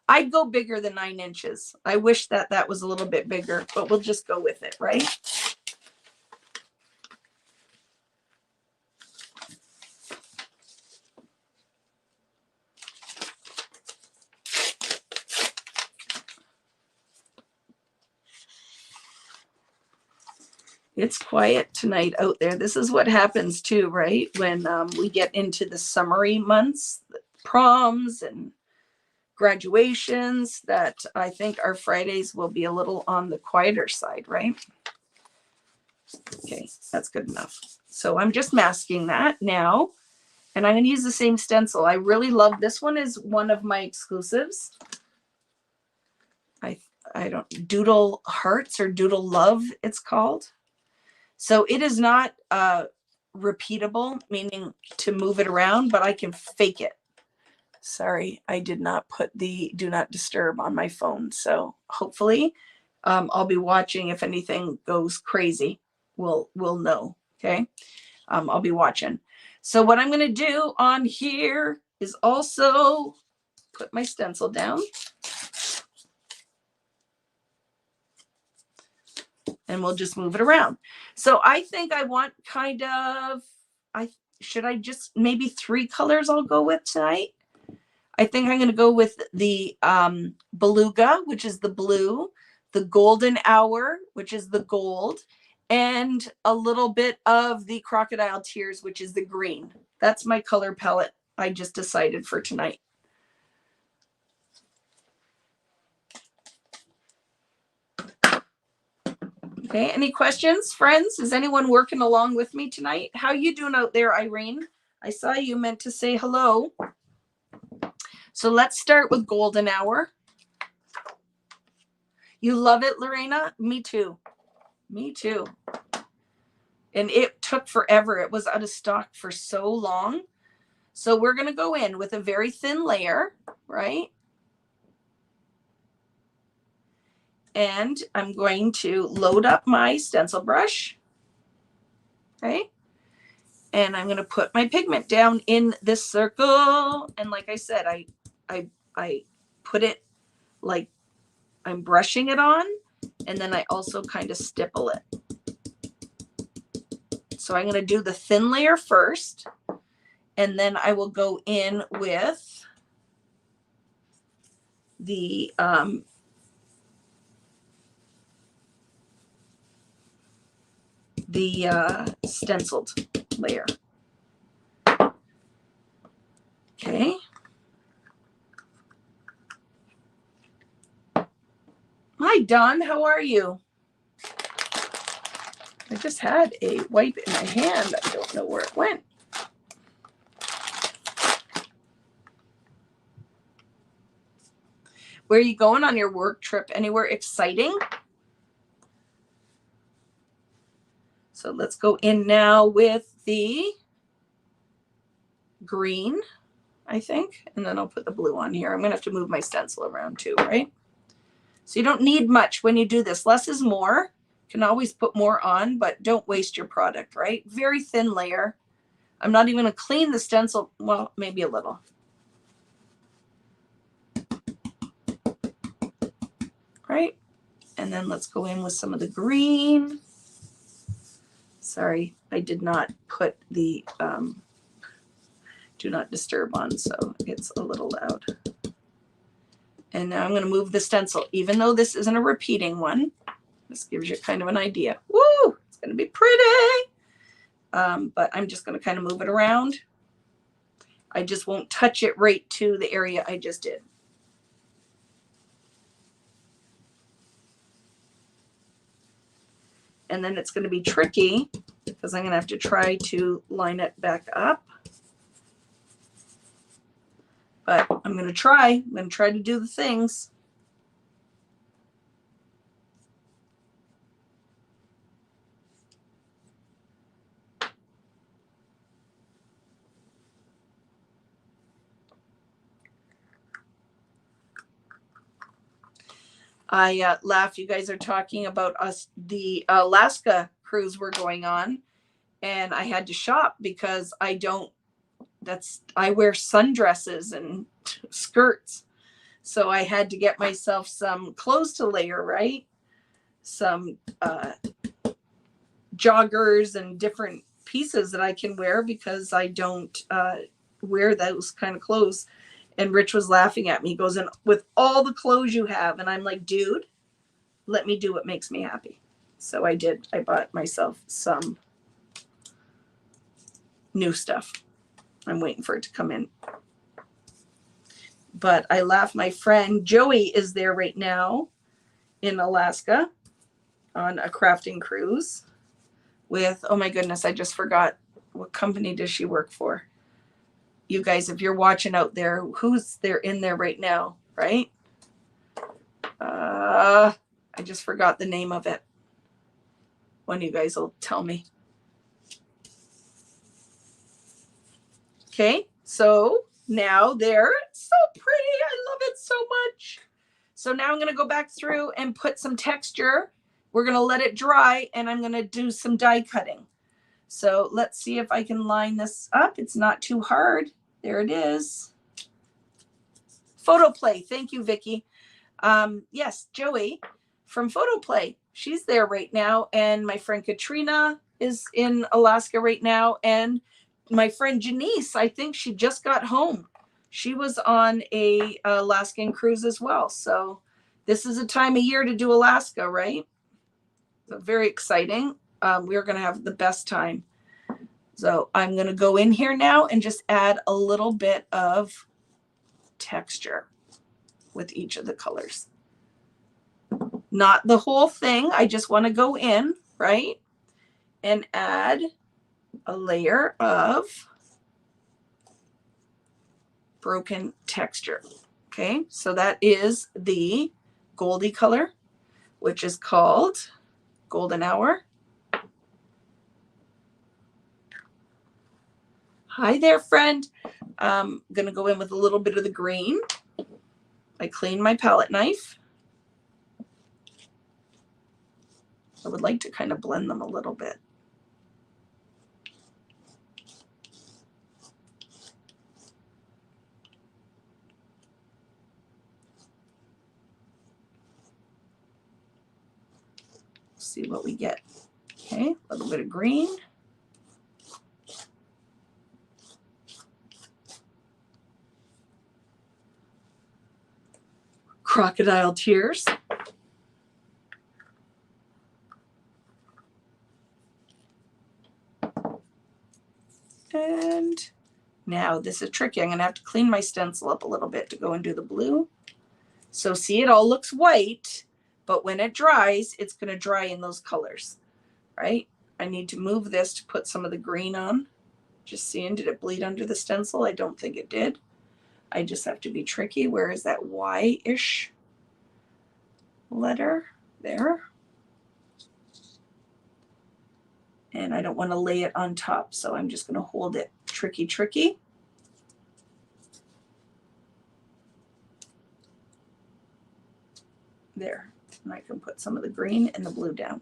I'd go bigger than 9 inches. I wish that that was a little bit bigger, but we'll just go with it, right? It's quiet tonight out there. This is what happens too, right? When we get into the summery months, proms and graduations, that I think our Fridays will be a little on the quieter side, right? Okay, that's good enough. So I'm just masking that now, and I'm going to use the same stencil. I really love this one. Is one of my exclusives. I don't, Doodle Hearts or Doodle Love, it's called. So it is not repeatable, meaning to move it around, but I can fake it. Sorry, I did not put the do not disturb on my phone. So hopefully I'll be watching. If anything goes crazy, we'll know. Okay. I'll be watching. So what I'm going to do on here is also put my stencil down. And we'll just move it around. So I think I want kind of, should I just maybe 3 colors I'll go with tonight? I think I'm going to go with the Beluga, which is the blue, the Golden Hour, which is the gold, and a little bit of the Crocodile Tears, which is the green. That's my color palette I just decided for tonight. Okay, any questions, friends? Is anyone working along with me tonight? How you doing out there, Irene? I saw you meant to say hello. So let's start with Golden Hour. You love it, Lorena? Me too. Me too. And it took forever. It was out of stock for so long. So we're going to go in with a very thin layer, right? And I'm going to load up my stencil brush. Okay. And I'm going to put my pigment down in this circle. And like I said, I put it like I'm brushing it on. And then I also kind of stipple it. So I'm going to do the thin layer first. And then I will go in with the stenciled layer. Okay. Hi, Don. How are you? I just had a wipe in my hand. I don't know where it went. Where are you going on your work trip? Anywhere exciting? So let's go in now with the green, I think, and then I'll put the blue on here. I'm going to have to move my stencil around too, right? So you don't need much when you do this. Less is more. You can always put more on, but don't waste your product, right? Very thin layer. I'm not even going to clean the stencil. Well, maybe a little. Right? And then let's go in with some of the green. Sorry, I did not put the do not disturb on, so it's a little loud. And now I'm going to move the stencil, even though this isn't a repeating one. This gives you kind of an idea. Woo! It's going to be pretty. But I'm just going to kind of move it around. I just won't touch it right to the area I just did. And then it's going to be tricky because I'm going to have to try to line it back up. But I'm going to try. I'm going to try to do the things. I laugh. You guys are talking about us, the Alaska cruise we're going on. And I had to shop because I wear sundresses and skirts. So I had to get myself some clothes to layer, right? Some joggers and different pieces that I can wear because I don't wear those kind of clothes. And Rich was laughing at me. He goes, and with all the clothes you have. And I'm like, dude, let me do what makes me happy. So I did. I bought myself some new stuff. I'm waiting for it to come in. But I laugh. My friend Joey is there right now in Alaska on a crafting cruise with, oh my goodness, I just forgot. What company does she work for? You guys, if you're watching out there, who's there in there right now, right? I just forgot the name of it. One of you guys will tell me. Okay, so now they're so pretty. I love it so much. So now I'm going to go back through and put some texture. We're going to let it dry, and I'm going to do some die cutting. So let's see if I can line this up. It's not too hard. There it is. Photoplay. Thank you, Vicki. Yes, Joey from Photoplay. She's there right now. And my friend Katrina is in Alaska right now. And my friend Janice, I think she just got home. She was on a Alaskan cruise as well. So this is a time of year to do Alaska, right? So very exciting. We're going to have the best time. So I'm going to go in here now and just add a little bit of texture with each of the colors. Not the whole thing. I just want to go in, right? And add a layer of broken texture. Okay, so that is the Goldie color, which is called Golden Hour. Hi there, friend. I'm going to go in with a little bit of the green. I clean my palette knife. I would like to kind of blend them a little bit. See what we get. Okay, a little bit of green. Crocodile tears. And now this is tricky. I'm going to have to clean my stencil up a little bit to go and do the blue. So see, it all looks white, but when it dries, it's going to dry in those colors, right? I need to move this to put some of the green on. Just seeing, did it bleed under the stencil? I don't think it did. I just have to be tricky. Where is that Y-ish letter? There. And I don't want to lay it on top, so I'm just going to hold it tricky. There. And I can put some of the green and the blue down,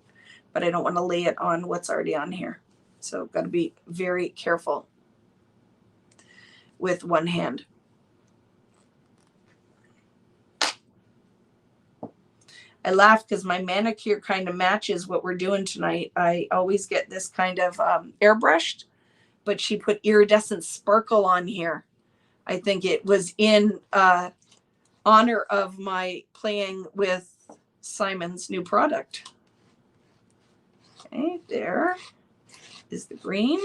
but I don't want to lay it on what's already on here. So I've got to be very careful with one hand. I laugh because my manicure kind of matches what we're doing tonight. I always get this kind of airbrushed, but she put iridescent sparkle on here. I think it was in on honor of my playing with Simon's new product. Okay, there is the green.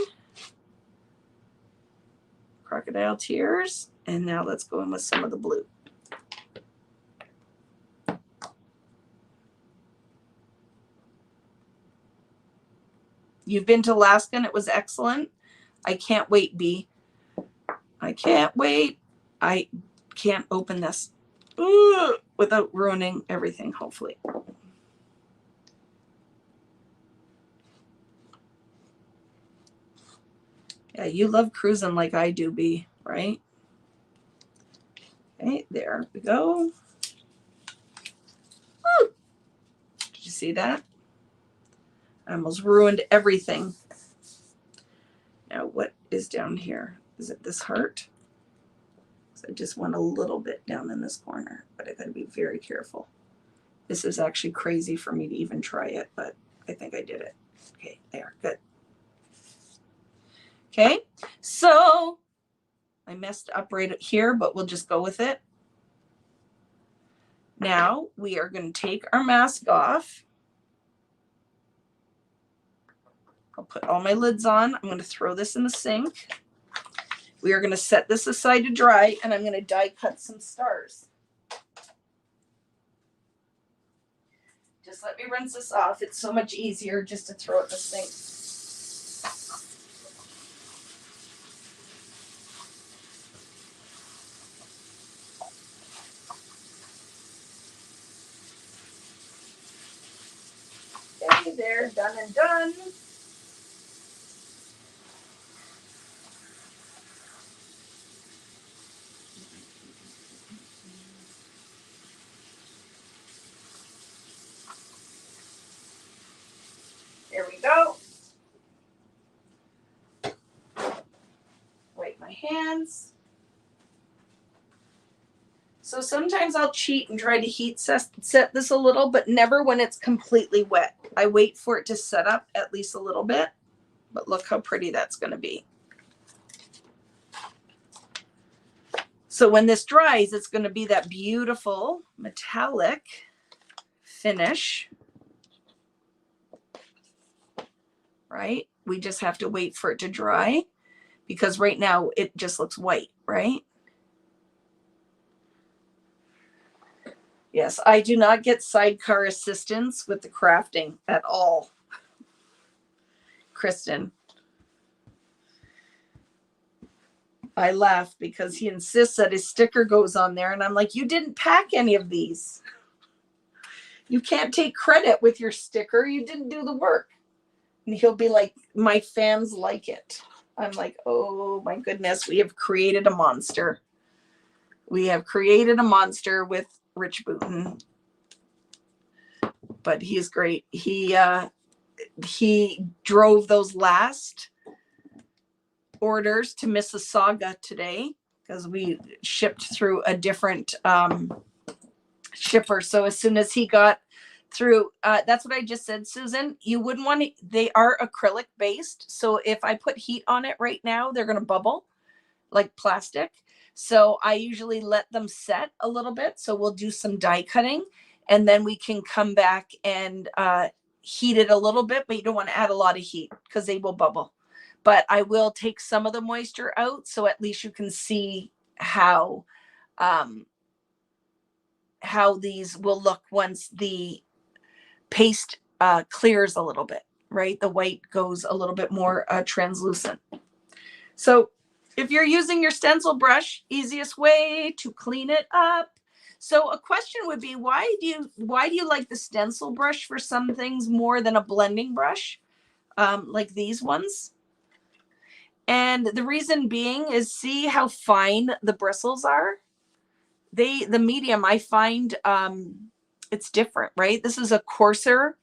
Crocodile tears. And now let's go in with some of the blue. You've been to Alaska and it was excellent. I can't wait, B. I can't wait. I can't open this without ruining everything, hopefully. Yeah, you love cruising like I do, B, right? Okay, there we go. Woo! Did you see that? I almost ruined everything. Now, what is down here? Is it this heart? I just went a little bit down in this corner, but I gotta be very careful. This is actually crazy for me to even try it, but I think I did it. Okay, there, good. Okay, so I messed up right here, but we'll just go with it. Now we are going to take our mask off. I'll put all my lids on. I'm going to throw this in the sink. We are going to set this aside to dry, and I'm going to die cut some stars. Just let me rinse this off. It's so much easier just to throw it in the sink. Okay, there, done and done. There we go. Wipe my hands. So sometimes I'll cheat and try to heat set this a little, but never when it's completely wet. I wait for it to set up at least a little bit, but look how pretty that's going to be. So when this dries, it's going to be that beautiful metallic finish, right? We just have to wait for it to dry because right now it just looks white, right? Yes, I do not get sidecar assistance with the crafting at all, Kristen. I laugh because he insists that his sticker goes on there, and I'm like, you didn't pack any of these. You can't take credit with your sticker. You didn't do the work. And he'll be like, my fans like it. I'm like, oh my goodness, we have created a monster. We have created a monster with Rich Boutin. But he's great. He drove those last orders to Mississauga today because we shipped through a different shipper. So as soon as he got through, that's what I just said, Susan. You wouldn't want to, they are acrylic based. So if I put heat on it right now, they're going to bubble like plastic. So I usually let them set a little bit. So we'll do some die cutting and then we can come back and heat it a little bit, but you don't want to add a lot of heat because they will bubble. But I will take some of the moisture out. So at least you can see how these will look once the paste clears a little bit, right? The white goes a little bit more translucent. So if you're using your stencil brush, easiest way to clean it up. So a question would be, why do you like the stencil brush for some things more than a blending brush, like these ones? And the reason being is, see how fine the bristles are? The medium, I find it's different, right? This is a coarser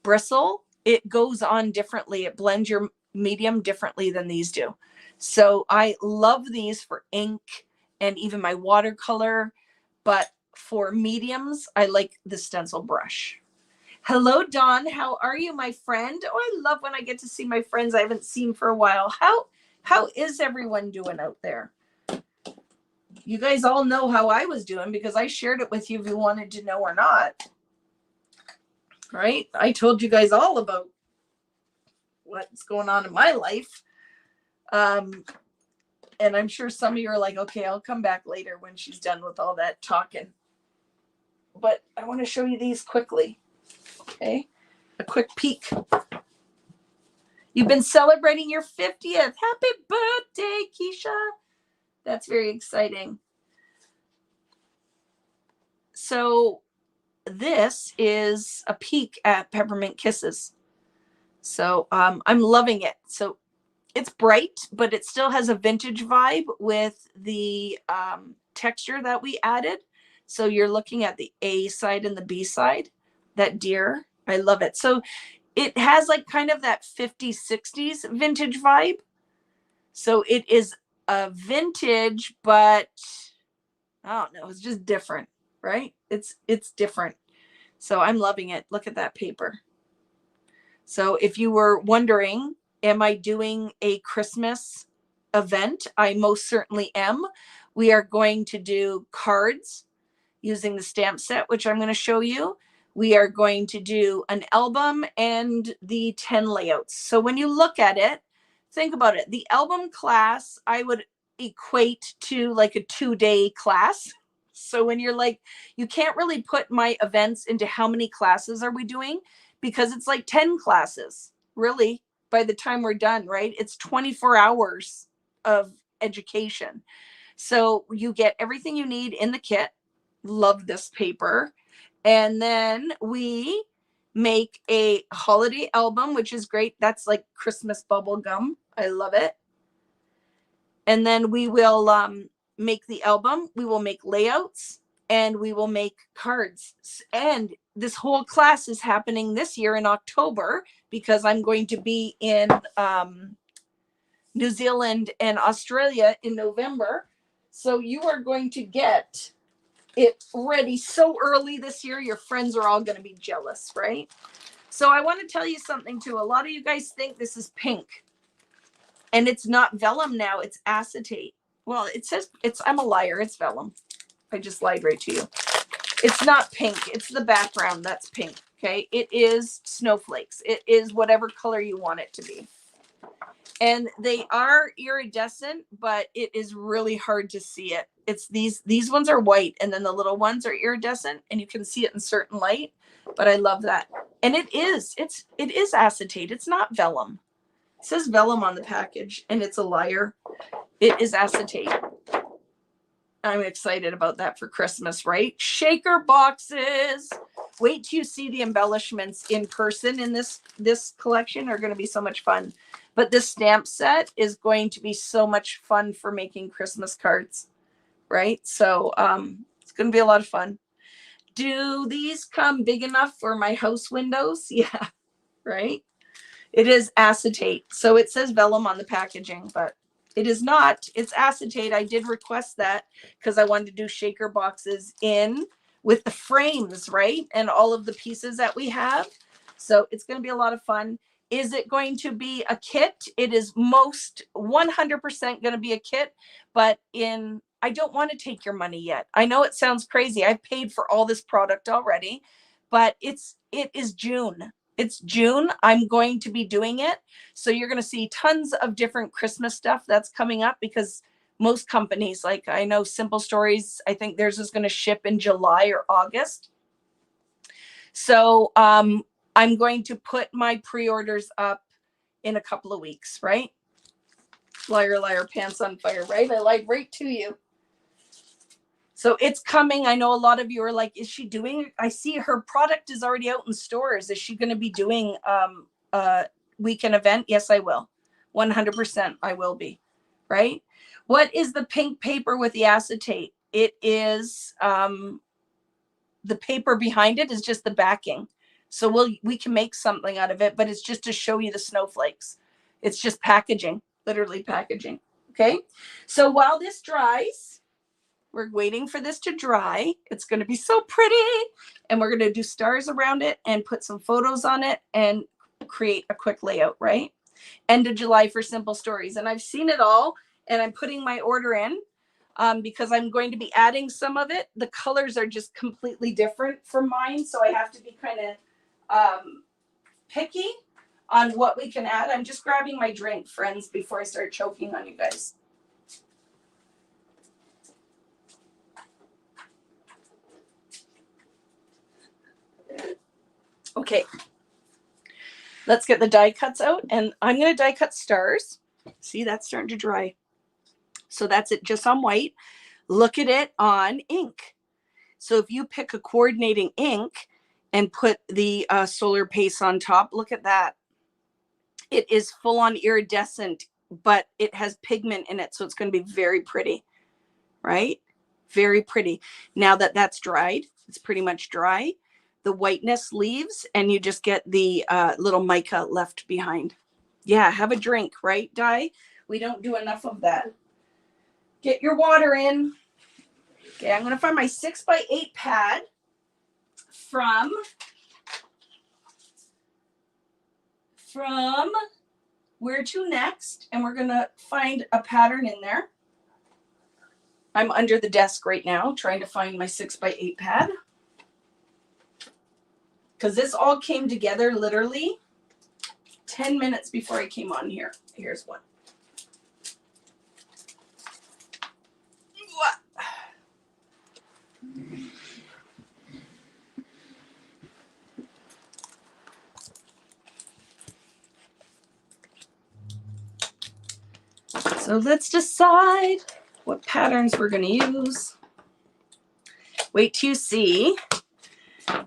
bristle. It goes on differently. It blends your medium differently than these do. So I love these for ink and even my watercolor, but for mediums, I like the stencil brush. Hello, Dawn. How are you, my friend? Oh, I love when I get to see my friends I haven't seen for a while. How is everyone doing out there? You guys all know how I was doing because I shared it with you if you wanted to know or not. Right? I told you guys all about what's going on in my life. And I'm sure some of you are like, okay, I'll come back later when she's done with all that talking. But I want to show you these quickly. Okay? A quick peek. You've been celebrating your 50th. Happy birthday, Keisha. That's very exciting. So this is a peek at Peppermint Kisses. So I'm loving it. So it's bright, but it still has a vintage vibe with the texture that we added. So you're looking at the A side and the B side. That deer, I love it. So it has like kind of that 50s, 60s vintage vibe. So it is a vintage, but I don't know, it's just different, right? It's different. So I'm loving it. Look at that paper. So if you were wondering, am I doing a Christmas event? I most certainly am. We are going to do cards using the stamp set, which I'm going to show you. We are going to do an album and the 10 layouts. So when you look at it, think about it. The album class, I would equate to like a 2-day class. So when you're like, you can't really put my events into how many classes are we doing, because it's like 10 classes, really, by the time we're done, right? It's 24 hours of education. So you get everything you need in the kit. Love this paper. And then we make a holiday album, which is great. That's like Christmas bubble gum. I love it. And then we will make the album. We will make layouts and we will make cards. And this whole class is happening this year in October because I'm going to be in New Zealand and Australia in November. So you are going to get it ready so early this year. Your friends are all going to be jealous, right? So I want to tell you something too. A lot of you guys think this is pink and it's not vellum now, it's acetate. Well, it says I'm a liar. It's vellum. I just lied right to you. It's not pink. It's the background that's pink. Okay. It is snowflakes. It is whatever color you want it to be. And they are iridescent, but it is really hard to see it. It's these ones are white and then the little ones are iridescent and you can see it in certain light, but I love that. And it is acetate. It's not vellum. It says vellum on the package and it's a liar. It is acetate. I'm excited about that for Christmas, right? Shaker boxes. Wait till you see the embellishments in person in this collection are going to be so much fun. But this stamp set is going to be so much fun for making Christmas cards, right? So it's going to be a lot of fun. Do these come big enough for my house windows? Yeah, right? It is acetate. So it says vellum on the packaging, but it is not. It's acetate. I did request that because I wanted to do shaker boxes in with the frames, right? And all of the pieces that we have. So it's going to be a lot of fun. Is it going to be a kit? It is most 100% going to be a kit, but I don't want to take your money yet. I know it sounds crazy. I've paid for all this product already, but it is June. It's June. I'm going to be doing it. So you're going to see tons of different Christmas stuff that's coming up because most companies, like I know Simple Stories, I think theirs is going to ship in July or August. So I'm going to put my pre-orders up in a couple of weeks, right? Liar, liar, pants on fire, right? I lied right to you. So it's coming. I know a lot of you are like, is she doing, I see her product is already out in stores. Is she going to be doing a weekend event? Yes, I will. 100% I will be, right? What is the pink paper with the acetate? It is, the paper behind it is just the backing. So we can make something out of it, but it's just to show you the snowflakes. It's just packaging, literally packaging. Okay. So while this dries, we're waiting for this to dry. It's going to be so pretty. And we're going to do stars around it and put some photos on it and create a quick layout, right? End of July for Simple Stories. And I've seen it all and I'm putting my order in. because I'm going to be adding some of it. The colors are just completely different from mine, so I have to be kind of picky on what we can add. I'm just grabbing my drink, friends, before I start choking on you guys. Okay, let's get the die cuts out, and I'm going to die cut stars. See, that's starting to dry. So that's it just on white. Look at it on ink. So if you pick a coordinating ink and put the solar paste on top, look at that. It is full on iridescent, but it has pigment in it. So it's going to be very pretty, right? Very pretty. Now that that's dried, it's pretty much dry. The whiteness leaves and you just get the little mica left behind. Yeah, have a drink, right, Di? We don't do enough of that. Get your water in. Okay, I'm going to find my 6x8 pad from Where to Next, and we're going to find a pattern in there. I'm under the desk right now trying to find my 6x8 pad, because this all came together literally 10 minutes before I came on here. Here's one. So let's decide what patterns we're going to use. Wait till you see.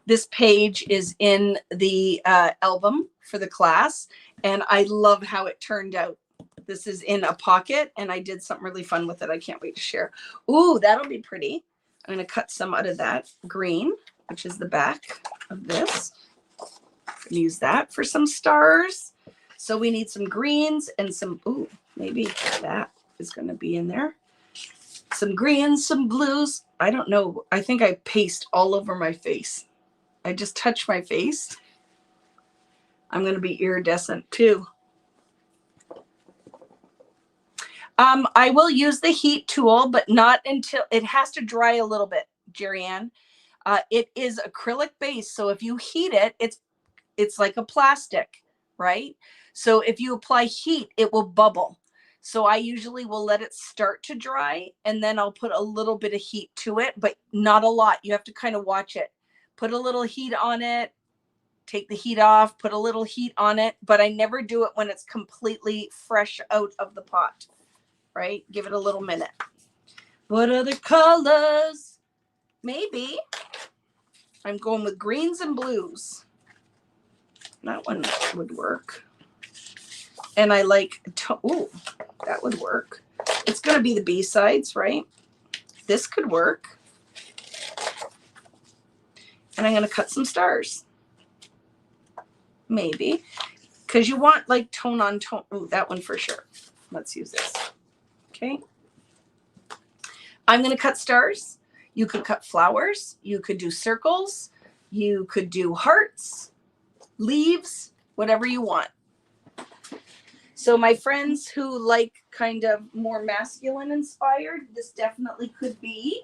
This page is in the album for the class, and I love how it turned out. This is in a pocket, and I did something really fun with it. I can't wait to share. Ooh, that'll be pretty. I'm going to cut some out of that green, which is the back of this. I'm going to use that for some stars. So we need some greens and some, ooh, maybe that is going to be in there. Some greens, some blues. I don't know. I think I paste all over my face. I just touch my face. I'm going to be iridescent too. I will use the heat tool, but not until it has to dry a little bit, Jerry Ann. It is acrylic base, so if you heat it, it's like a plastic, right? So if you apply heat, it will bubble. So I usually will let it start to dry, and then I'll put a little bit of heat to it, but not a lot. You have to kind of watch it. Put a little heat on it, take the heat off, put a little heat on it, but I never do it when it's completely fresh out of the pot, right? Give it a little minute. What other colors? Maybe I'm going with greens and blues. That one would work. And I like, ooh, that would work. It's going to be the B-sides, right? This could work. And I'm going to cut some stars. Maybe. Because you want like tone on tone. Ooh, that one for sure. Let's use this. Okay. I'm going to cut stars. You could cut flowers. You could do circles. You could do hearts, leaves, whatever you want. So my friends who like kind of more masculine inspired, this definitely could be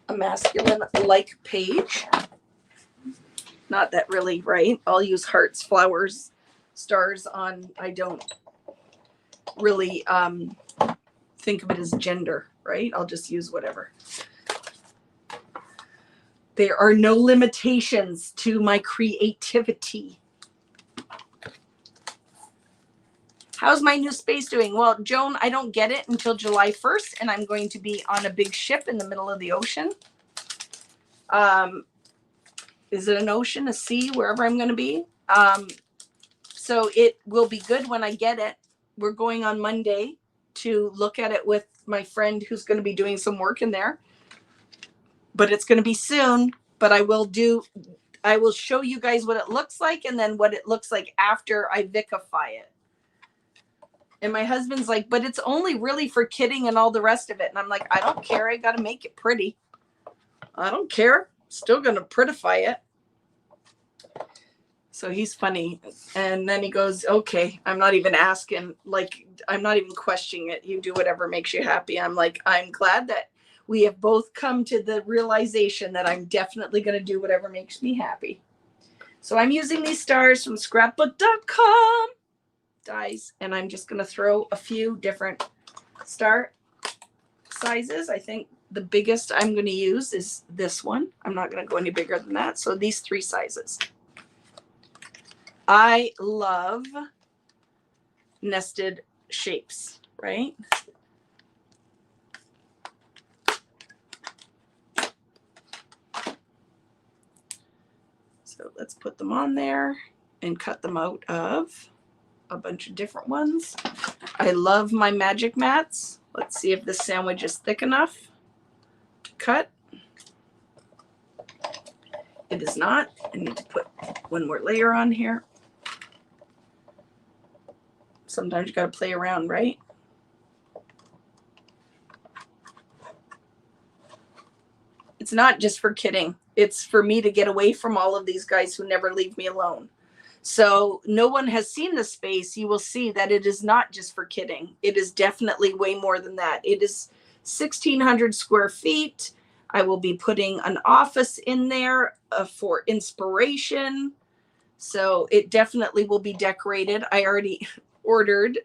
a masculine like page. Not that really, right? I'll use hearts, flowers, stars on, I don't really think of it as gender, right? I'll just use whatever. There are no limitations to my creativity. How's my new space doing? Well, Joan, I don't get it until July 1st, and I'm going to be on a big ship in the middle of the ocean. Is it an ocean, a sea, wherever I'm going to be? So it will be good when I get it. We're going on Monday to look at it with my friend who's going to be doing some work in there. But it's going to be soon. But I will show you guys what it looks like, and then what it looks like after I Vicify it. And my husband's like, but it's only really for kidding and all the rest of it. And I'm like, I don't care. I got to make it pretty. I don't care. Still going to prettify it. So he's funny. And then he goes, okay, I'm not even asking, like, I'm not even questioning it. You do whatever makes you happy. I'm like, I'm glad that we have both come to the realization that I'm definitely going to do whatever makes me happy. So I'm using these stars from scrapbook.com dies, and I'm just going to throw a few different star sizes. I think the biggest I'm going to use is this one. I'm not going to go any bigger than that. So these 3 sizes. I love nested shapes, right? So let's put them on there and cut them out of a bunch of different ones. I love my magic mats. Let's see if this sandwich is thick enough to cut. It is not. I need to put one more layer on here. Sometimes you got to play around, right? It's not just for kidding. It's for me to get away from all of these guys who never leave me alone. So no one has seen the space. You will see that it is not just for kidding. It is definitely way more than that. It is 1,600 square feet. I will be putting an office in there for inspiration. So it definitely will be decorated. I already ordered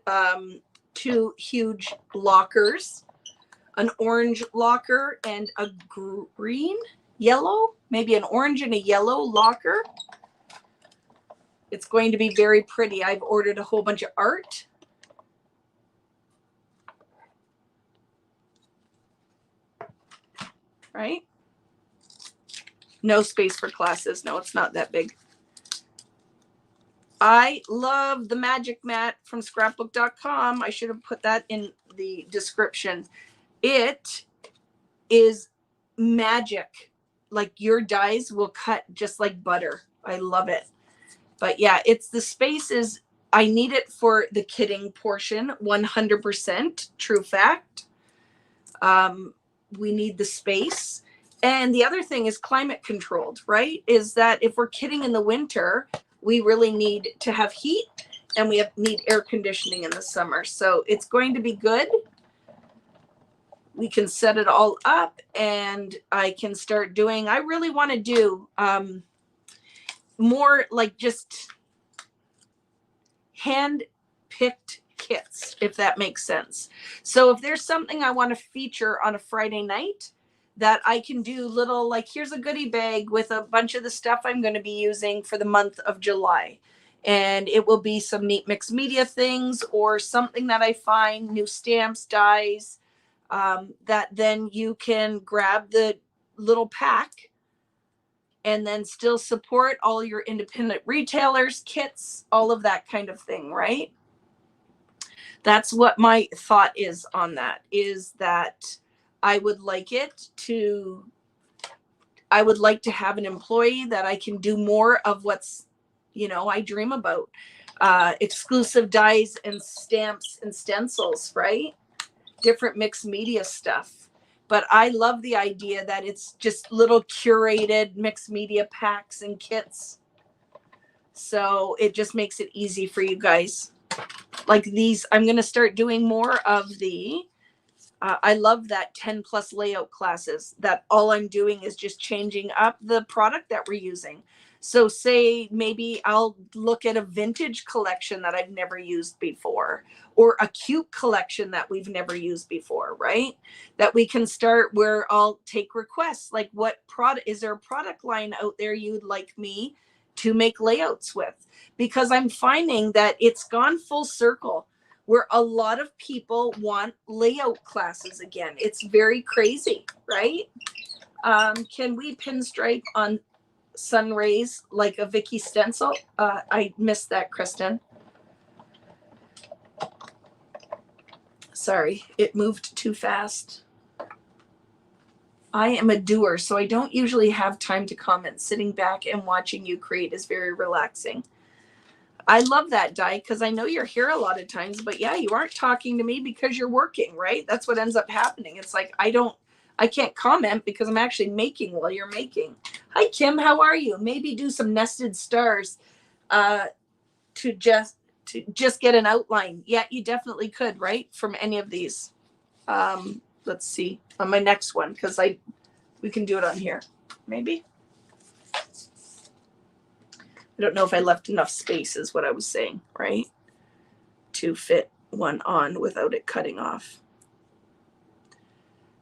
2 huge lockers, an orange locker and a green, yellow, maybe an orange and a yellow locker. It's going to be very pretty. I've ordered a whole bunch of art. Right? No space for classes. No, it's not that big. I love the magic mat from scrapbook.com. I should have put that in the description. It is magic. Like, your dies will cut just like butter. I love it. But yeah, it's the spaces. I need it for the kidding portion. 100% true fact. We need the space. And the other thing is climate controlled, right? Is that if we're kidding in the winter, we really need to have heat, and we need air conditioning in the summer. So it's going to be good. We can set it all up, and I can start doing, I really want to do more like just hand-picked kits, if that makes sense. So if there's something I want to feature on a Friday night, that I can do little, like, here's a goodie bag with a bunch of the stuff I'm going to be using for the month of July. And it will be some neat mixed media things, or something that I find, new stamps, dies, that then you can grab the little pack and then still support all your independent retailers, kits, all of that kind of thing, right? That's what my thought is on that, is that I would like to have an employee that I can do more of what's, I dream about. Exclusive dies and stamps and stencils, right? Different mixed media stuff. But I love the idea that it's just little curated mixed media packs and kits. So it just makes it easy for you guys. Like these, I'm going to start doing more of the, I love that 10 plus layout classes, that all I'm doing is just changing up the product that we're using. So say maybe I'll look at a vintage collection that I've never used before, or a cute collection that we've never used before, right? That we can start where I'll take requests, like, what product, is there a product line out there you'd like me to make layouts with? Because I'm finding that it's gone full circle, where a lot of people want layout classes again. It's very crazy, right? Can we pinstripe on sun rays like a Vicki stencil? I missed that, Kristen. Sorry, it moved too fast. I am a doer, so I don't usually have time to comment. Sitting back and watching you create is very relaxing. I love that, Di, because I know you're here a lot of times, but yeah, you aren't talking to me because you're working, right? That's what ends up happening. It's like, I can't comment because I'm actually making while you're making. Hi, Kim, how are you? Maybe do some nested stars. to just get an outline. Yeah, you definitely could, right? From any of these. Let's see on my next one, because we can do it on here. Maybe. I don't know if I left enough space is what I was saying, right? To fit one on without it cutting off.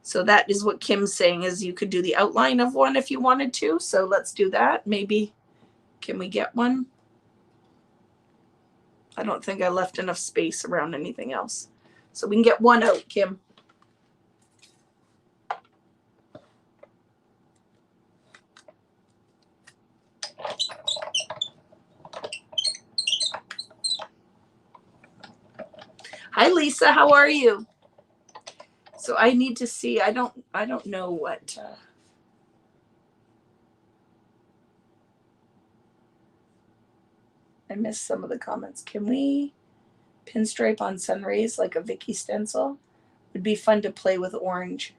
So that is what Kim's saying, is you could do the outline of one if you wanted to. So let's do that. Maybe, can we get one? I don't think I left enough space around anything else. So we can get one out, Kim. Hi, Lisa. How are you? So I need to see. I don't know what. I missed some of the comments. Can we pinstripe on sun rays like a Vicki stencil? Would be fun to play with orange.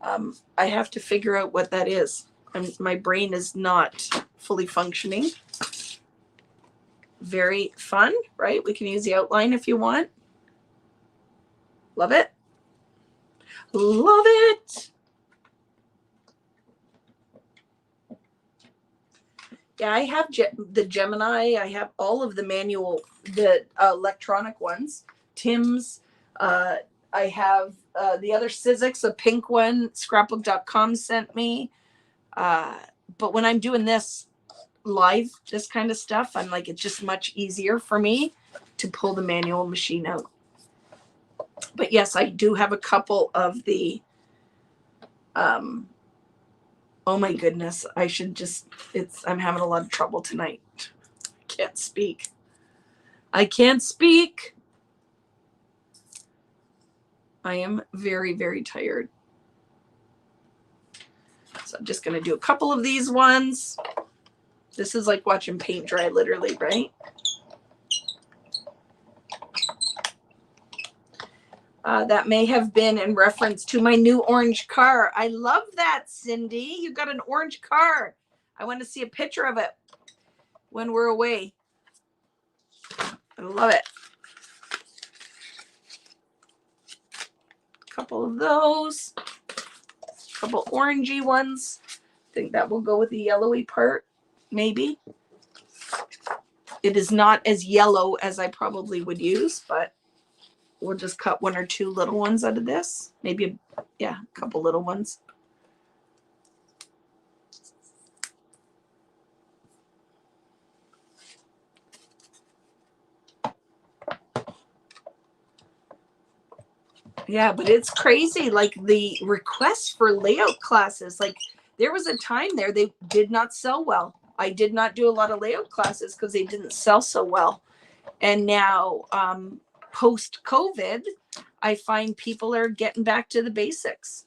I have to figure out what that is. My brain is not fully functioning. Very fun, right? We can use the outline if you want. Love it. Love it. Yeah, I have the Gemini. I have all of the manual, the electronic ones. Tim's. I have the other Sizzix, a pink one. Scrapbook.com sent me. But when I'm doing this live, this kind of stuff, I'm like, it's just much easier for me to pull the manual machine out. But yes, I do have a couple of the, oh my goodness, I'm having a lot of trouble tonight. I can't speak. I can't speak. I am very, very tired. So I'm just going to do a couple of these ones. This is like watching paint dry, literally, right? That may have been in reference to my new orange car. I love that, Cindy. You got an orange car. I want to see a picture of it when we're away. I love it. A couple of those. A couple orangey ones. I think that will go with the yellowy part, maybe. It is not as yellow as I probably would use, but we'll just cut one or two little ones out of this. Maybe, yeah, a couple little ones. Yeah, but it's crazy. Like the requests for layout classes, like there was a time there they did not sell well. I did not do a lot of layout classes because they didn't sell so well. And now, post-COVID, I find people are getting back to the basics.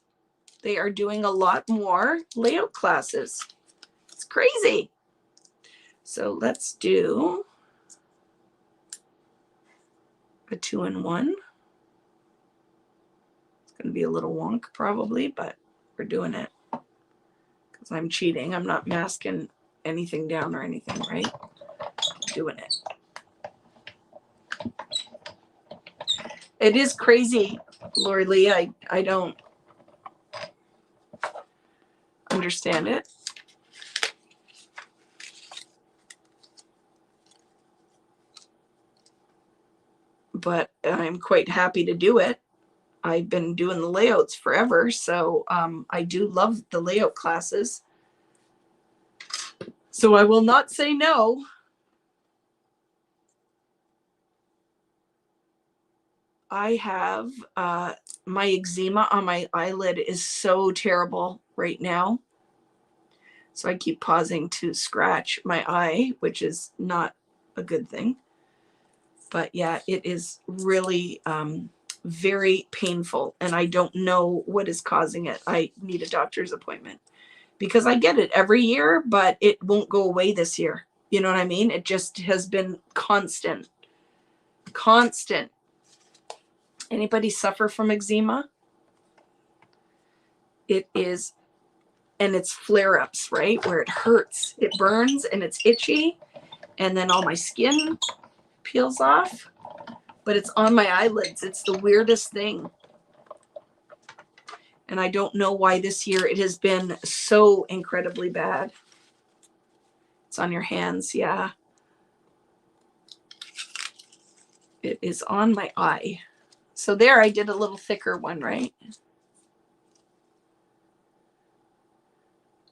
They are doing a lot more layout classes. It's crazy. So let's do a 2-in-1. It's going to be a little wonk probably, but we're doing it because I'm cheating. I'm not masking anything down or anything, right? I'm doing it. It is crazy, Lori Lee. I don't understand it. But I'm quite happy to do it. I've been doing the layouts forever, so I do love the layout classes. So I will not say no. I have my eczema on my eyelid is so terrible right now. So I keep pausing to scratch my eye, which is not a good thing. But yeah, it is really very painful, and I don't know what is causing it. I need a doctor's appointment because I get it every year, but it won't go away this year. You know what I mean? It just has been constant. Constant. Anybody suffer from eczema? It is, and it's flare-ups, right? Where it hurts, it burns, and it's itchy. and then all my skin peels off, but it's on my eyelids. It's the weirdest thing. And I don't know why this year it has been so incredibly bad. It's on your hands, yeah. It is on my eye. So there I did a little thicker one, right?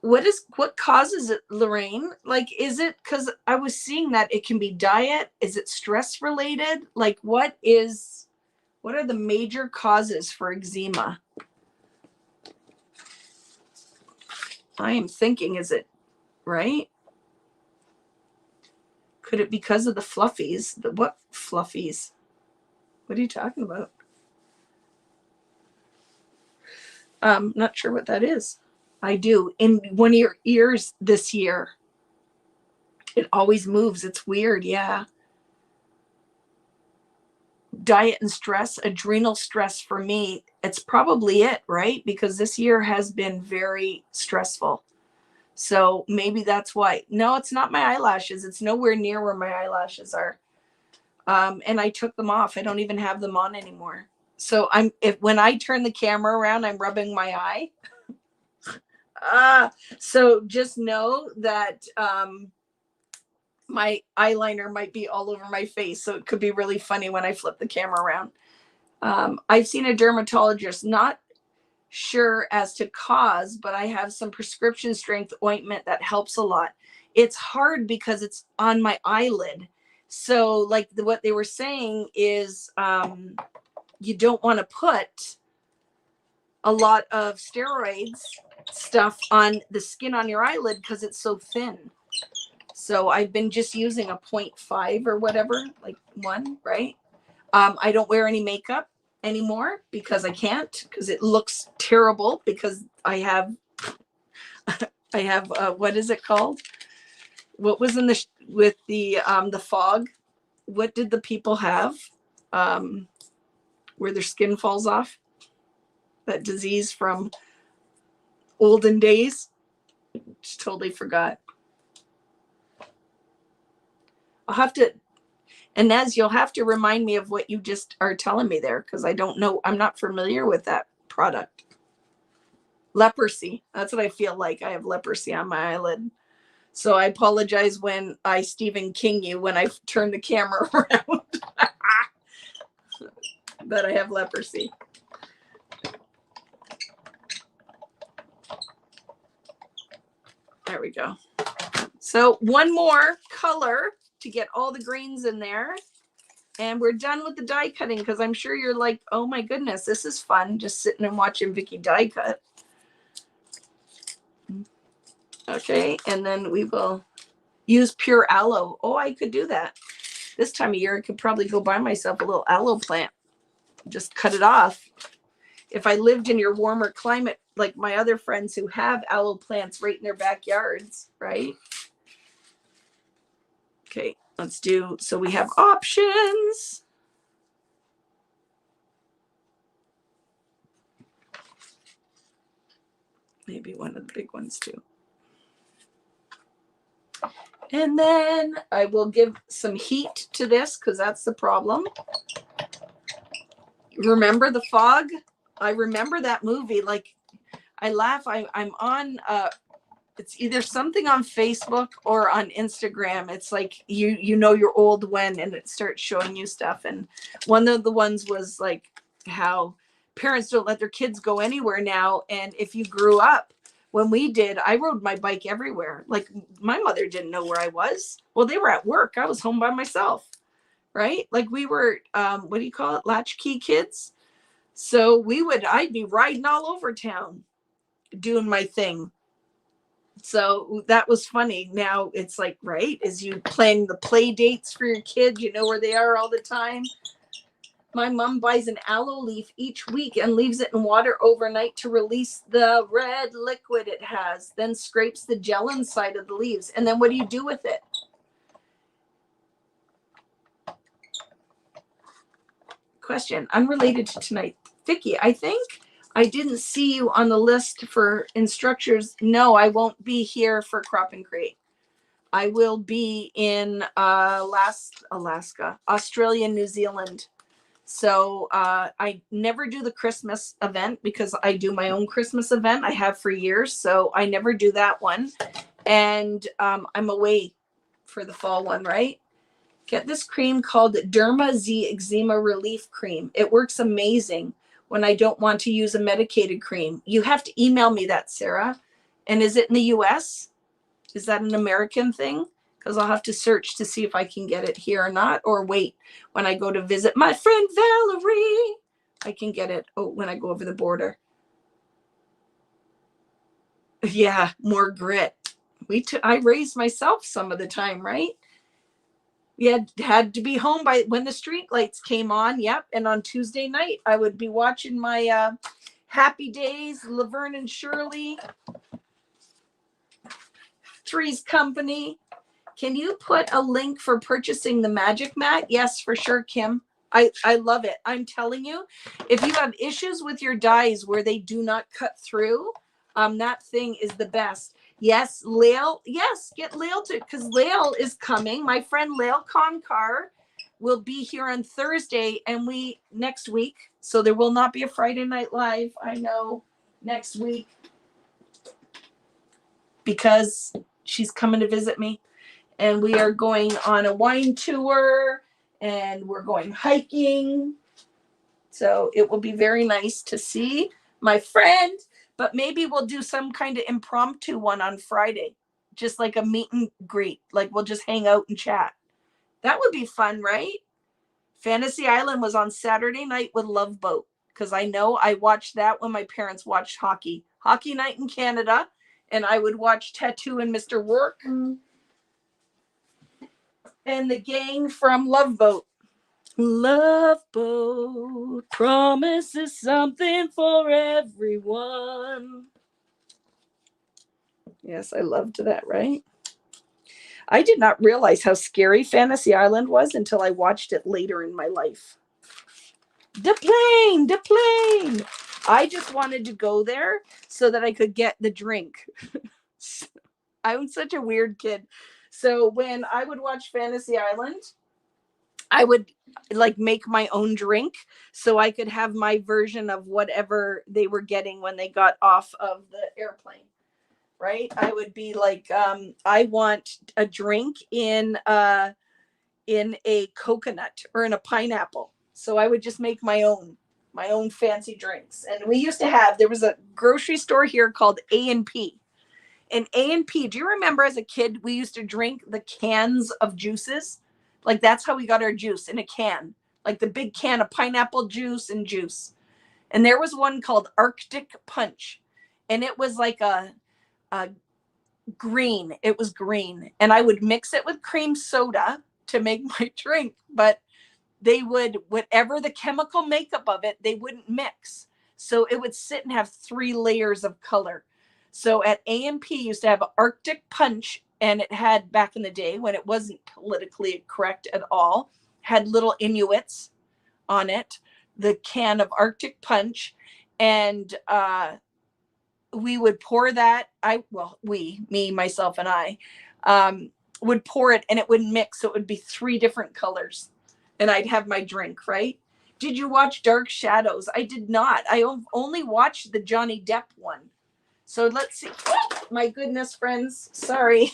What causes it, Lorraine? Like, is it because I was seeing that it can be diet? Is it stress related? Like, what are the major causes for eczema? I am thinking, is it right? Could it be because of the fluffies? What fluffies? What are you talking about? Not sure what that is. I do. In one of your ears this year. It always moves. It's weird. Yeah. Diet and stress, adrenal stress for me. It's probably it, right? Because this year has been very stressful. So maybe that's why. No, it's not my eyelashes. It's nowhere near where my eyelashes are. And I took them off. I don't even have them on anymore. So when I turn the camera around, I'm rubbing my eye. So just know that my eyeliner might be all over my face. So it could be really funny when I flip the camera around. I've seen a dermatologist, not sure as to cause, but I have some prescription strength ointment that helps a lot. It's hard because it's on my eyelid. So like what they were saying is you don't want to put a lot of steroids stuff on the skin on your eyelid because it's so thin. So I've been just using a 0.5 or whatever, like 1, right? I don't wear any makeup anymore because I can't, because it looks terrible, because I have what is it called? What was in with the fog? What did the people have? Where their skin falls off? That disease from olden days? Just totally forgot. I'll have to, Inez, you'll have to remind me of what you just are telling me there, because I don't know. I'm not familiar with that product. Leprosy. That's what I feel like. I have leprosy on my eyelid. So I apologize when I Stephen King you when I turn the camera around. But I have leprosy. There we go. So one more color to get all the greens in there. And we're done with the die cutting, because I'm sure you're like, oh my goodness, this is fun, just sitting and watching Vicki die cut. Okay, and then we will use pure aloe. Oh, I could do that. This time of year, I could probably go buy myself a little aloe plant. Just cut it off. If I lived in your warmer climate, like my other friends who have aloe plants right in their backyards, right? Okay, let's do, so we have options. Maybe one of the big ones too. And then I will give some heat to this, because that's the problem. Remember the fog? I remember that movie. Like, I laugh. I'm on, it's either something on Facebook or on Instagram. It's like, you know you're old when, and it starts showing you stuff. And one of the ones was like how parents don't let their kids go anywhere now. And if you grew up, when we did, I rode my bike everywhere. Like, my mother didn't know where I was. Well, they were at work. I was home by myself, right? Like, we were, what do you call it? Latchkey kids. So I'd be riding all over town doing my thing. So that was funny. Now it's like, right, is you planning the play dates for your kids, you know where they are all the time. My mom buys an aloe leaf each week and leaves it in water overnight to release the red liquid it has, then scrapes the gel inside of the leaves. And then what do you do with it? Question, unrelated to tonight. Vicki, I think I didn't see you on the list for instructors. No, I won't be here for Crop and Create. I will be in Australia, New Zealand. So I never do the Christmas event because I do my own Christmas event. I have for years. So I never do that one. And I'm away for the fall one, right? Get this cream called Derma Z Eczema Relief Cream. It works amazing when I don't want to use a medicated cream. You have to email me that, Sarah. And is it in the US? Is that an American thing? Because I'll have to search to see if I can get it here or not, or wait when I go to visit my friend Valerie. I can get it when I go over the border. Yeah, more grit. I raised myself some of the time, right? We had to be home by when the street lights came on. Yep. And on Tuesday night, I would be watching my Happy Days, Laverne and Shirley, Three's Company. Can you put a link for purchasing the Magic Mat? Yes, for sure, Kim. I love it. I'm telling you, if you have issues with your dies where they do not cut through, that thing is the best. Yes, Lael. Yes, get Lael to, because Lael is coming. My friend Lael Konkar will be here on Thursday and next week. So there will not be a Friday Night Live. I know next week because she's coming to visit me. And we are going on a wine tour and we're going hiking. So it will be very nice to see my friend, but maybe we'll do some kind of impromptu one on Friday, just like a meet and greet. Like we'll just hang out and chat. That would be fun, right? Fantasy Island was on Saturday night with Love Boat because I know I watched that when my parents watched hockey night in Canada, and I would watch Tattoo and Mr. Work. And the gang from Love Boat. Love Boat promises something for everyone. Yes, I loved that, right? I did not realize how scary Fantasy Island was until I watched it later in my life. The plane. I just wanted to go there so that I could get the drink. I'm such a weird kid. So when I would watch Fantasy Island, I would like make my own drink so I could have my version of whatever they were getting when they got off of the airplane. Right? I would be like, I want a drink in a coconut or in a pineapple. So I would just make my own fancy drinks. And there was a grocery store here called A&P. And A&P, do you remember as a kid, we used to drink the cans of juices? Like that's how we got our juice, in a can, like the big can of pineapple juice and juice. And there was one called Arctic Punch. And it was like a green. It was green. And I would mix it with cream soda to make my drink. But they would, whatever the chemical makeup of it, they wouldn't mix. So it would sit and have 3 layers of color. So at A&P used to have Arctic Punch, and it had, back in the day when it wasn't politically correct at all, had little Inuits on it, the can of Arctic Punch. And we would pour that. Me, myself, and I would pour it, and it would mix. So it would be 3 different colors. And I'd have my drink, right? Did you watch Dark Shadows? I did not. I only watched the Johnny Depp one. So let's see. Oh, my goodness, friends. Sorry.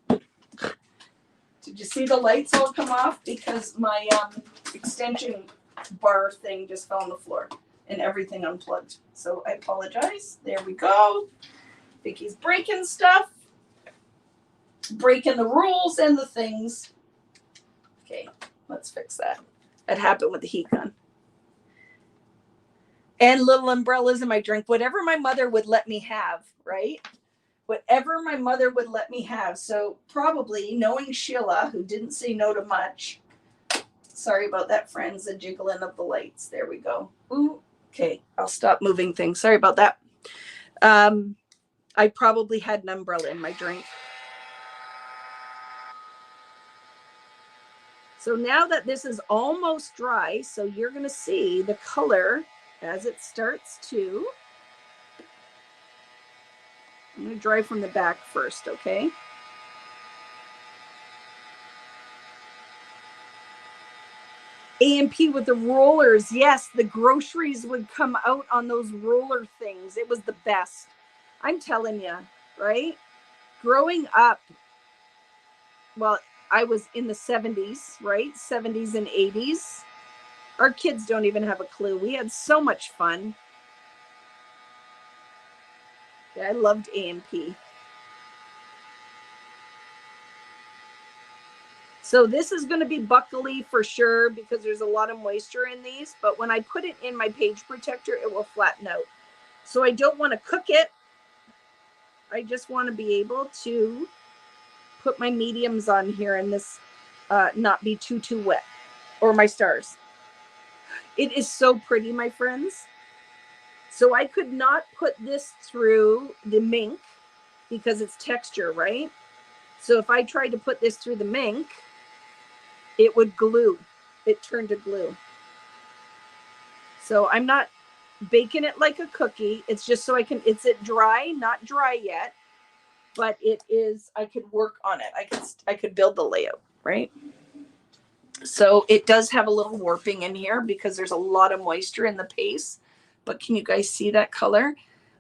Did you see the lights all come off? Because my extension bar thing just fell on the floor and everything unplugged. So I apologize. There we go. Vicki's breaking stuff. Breaking the rules and the things. Okay, let's fix that. That happened with the heat gun. And little umbrellas in my drink. Whatever my mother would let me have, right? Whatever my mother would let me have. So probably, knowing Sheila, who didn't say no to much. Sorry about that, friends. The jiggling of the lights. There we go. Ooh, okay, I'll stop moving things. Sorry about that. I probably had an umbrella in my drink. So now that this is almost dry, so you're going to see the color as it starts to. I'm going to dry from the back first, okay? A&P with the rollers. Yes, the groceries would come out on those roller things. It was the best. I'm telling you, right? Growing up, well, I was in the 70s, right? 70s and 80s. Our kids don't even have a clue. We had so much fun. Yeah, I loved A&P. So this is going to be buckly for sure because there's a lot of moisture in these. But when I put it in my page protector, it will flatten out. So I don't want to cook it. I just want to be able to put my mediums on here and this not be too wet, or my stars. It is so pretty, my friends. So I could not put this through the mink because it's texture, right? So if I tried to put this through the mink, it would glue. It turned to glue. So I'm not baking it like a cookie. It's just so I can, it's it dry, not dry yet, but it is, I could work on it. I could build the layout, right? So it does have a little warping in here because there's a lot of moisture in the paste. But can you guys see that color?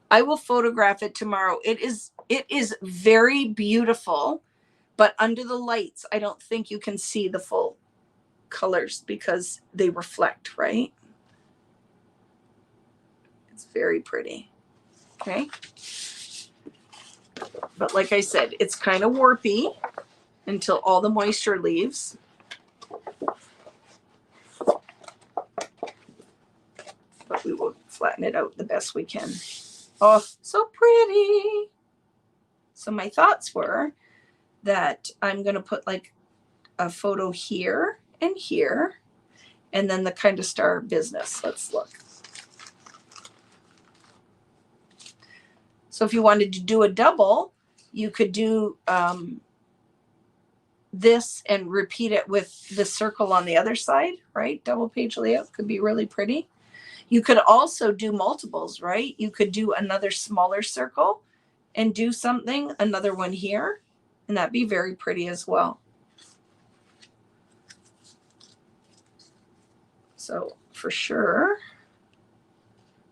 I will photograph it tomorrow. It is very beautiful, but under the lights, I don't think you can see the full colors because they reflect, right? It's very pretty. Okay. But like I said, it's kind of warpy until all the moisture leaves. But we will flatten it out the best we can. Oh, so pretty. So my thoughts were that I'm going to put like a photo here and here, and then the kind of star business. Let's look. So if you wanted to do a double, you could do this and repeat it with the circle on the other side, right? Double page layout could be really pretty. You could also do multiples, right? You could do another smaller circle and do something, another one here, and that'd be very pretty as well. So for sure,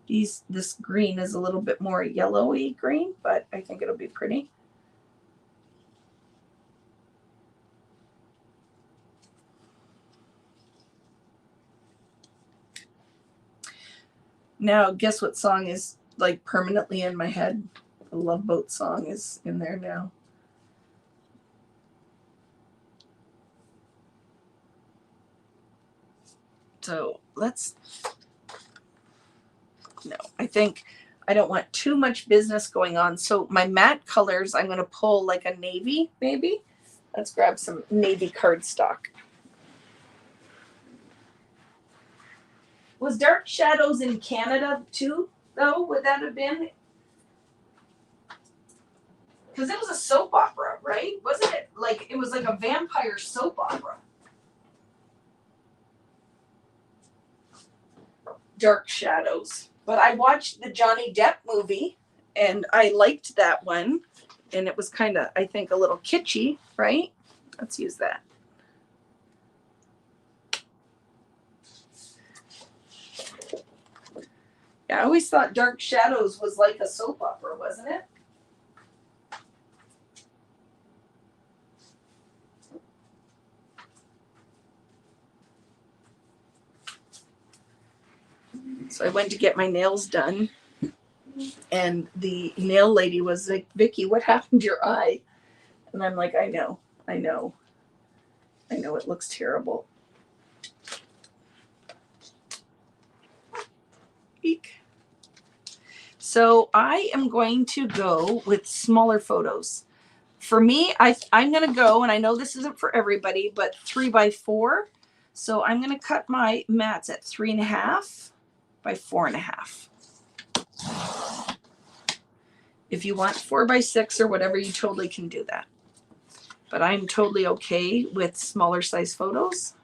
this green is a little bit more yellowy green, but I think it'll be pretty. Now, guess what song is like permanently in my head? The Love Boat song is in there now. So no, I think I don't want too much business going on. So my matte colors, I'm going to pull like a navy, maybe. Let's grab some navy cardstock. Was Dark Shadows in Canada too, though? Would that have been? Because it was a soap opera, right? Wasn't it? Like, it was like a vampire soap opera. Dark Shadows. But I watched the Johnny Depp movie, and I liked that one. And it was kind of, I think, a little kitschy, right? Let's use that. Yeah, I always thought Dark Shadows was like a soap opera, wasn't it? So I went to get my nails done, and the nail lady was like, Vicki, what happened to your eye? And I'm like, I know, it looks terrible. Eek. So I am going to go with smaller photos. For me, I'm going to go, and I know this isn't for everybody, but 3x4. So I'm going to cut my mats at 3.5 by 4.5. If you want 4x6 or whatever, you totally can do that. But I'm totally okay with smaller size photos.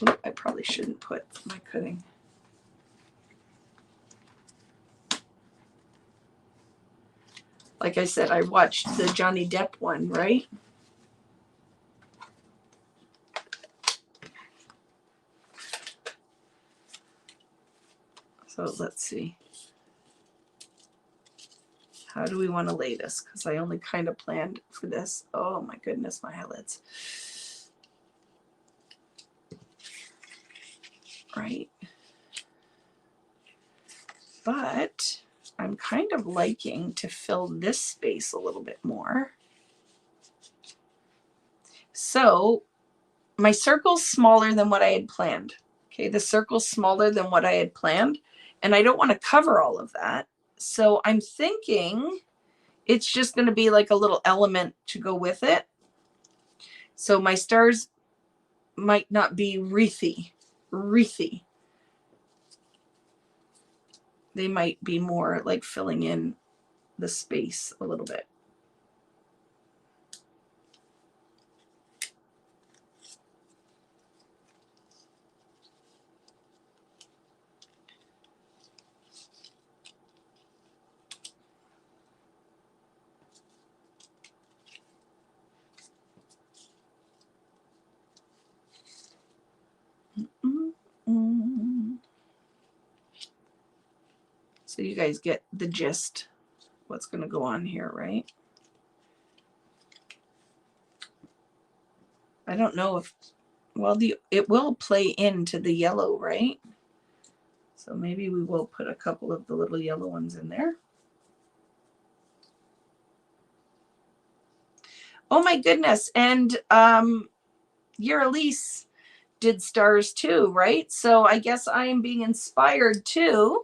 Ooh, I probably shouldn't put my cutting. Like I said, I watched the Johnny Depp one, right? So let's see. How do we want to lay this? Because I only kind of planned for this. Oh my goodness, my eyelids. Right. But I'm kind of liking to fill this space a little bit more. So my circle's smaller than what I had planned. Okay, the circle's smaller than what I had planned, and I don't want to cover all of that. So I'm thinking it's just going to be like a little element to go with it. So my stars might not be wreathy. They might be more like filling in the space a little bit. So you guys get the gist, what's going to go on here, right? I don't know if, well, it will play into the yellow, right? So maybe we will put a couple of the little yellow ones in there. Oh my goodness. And your Elise did stars too, right? So I guess I am being inspired too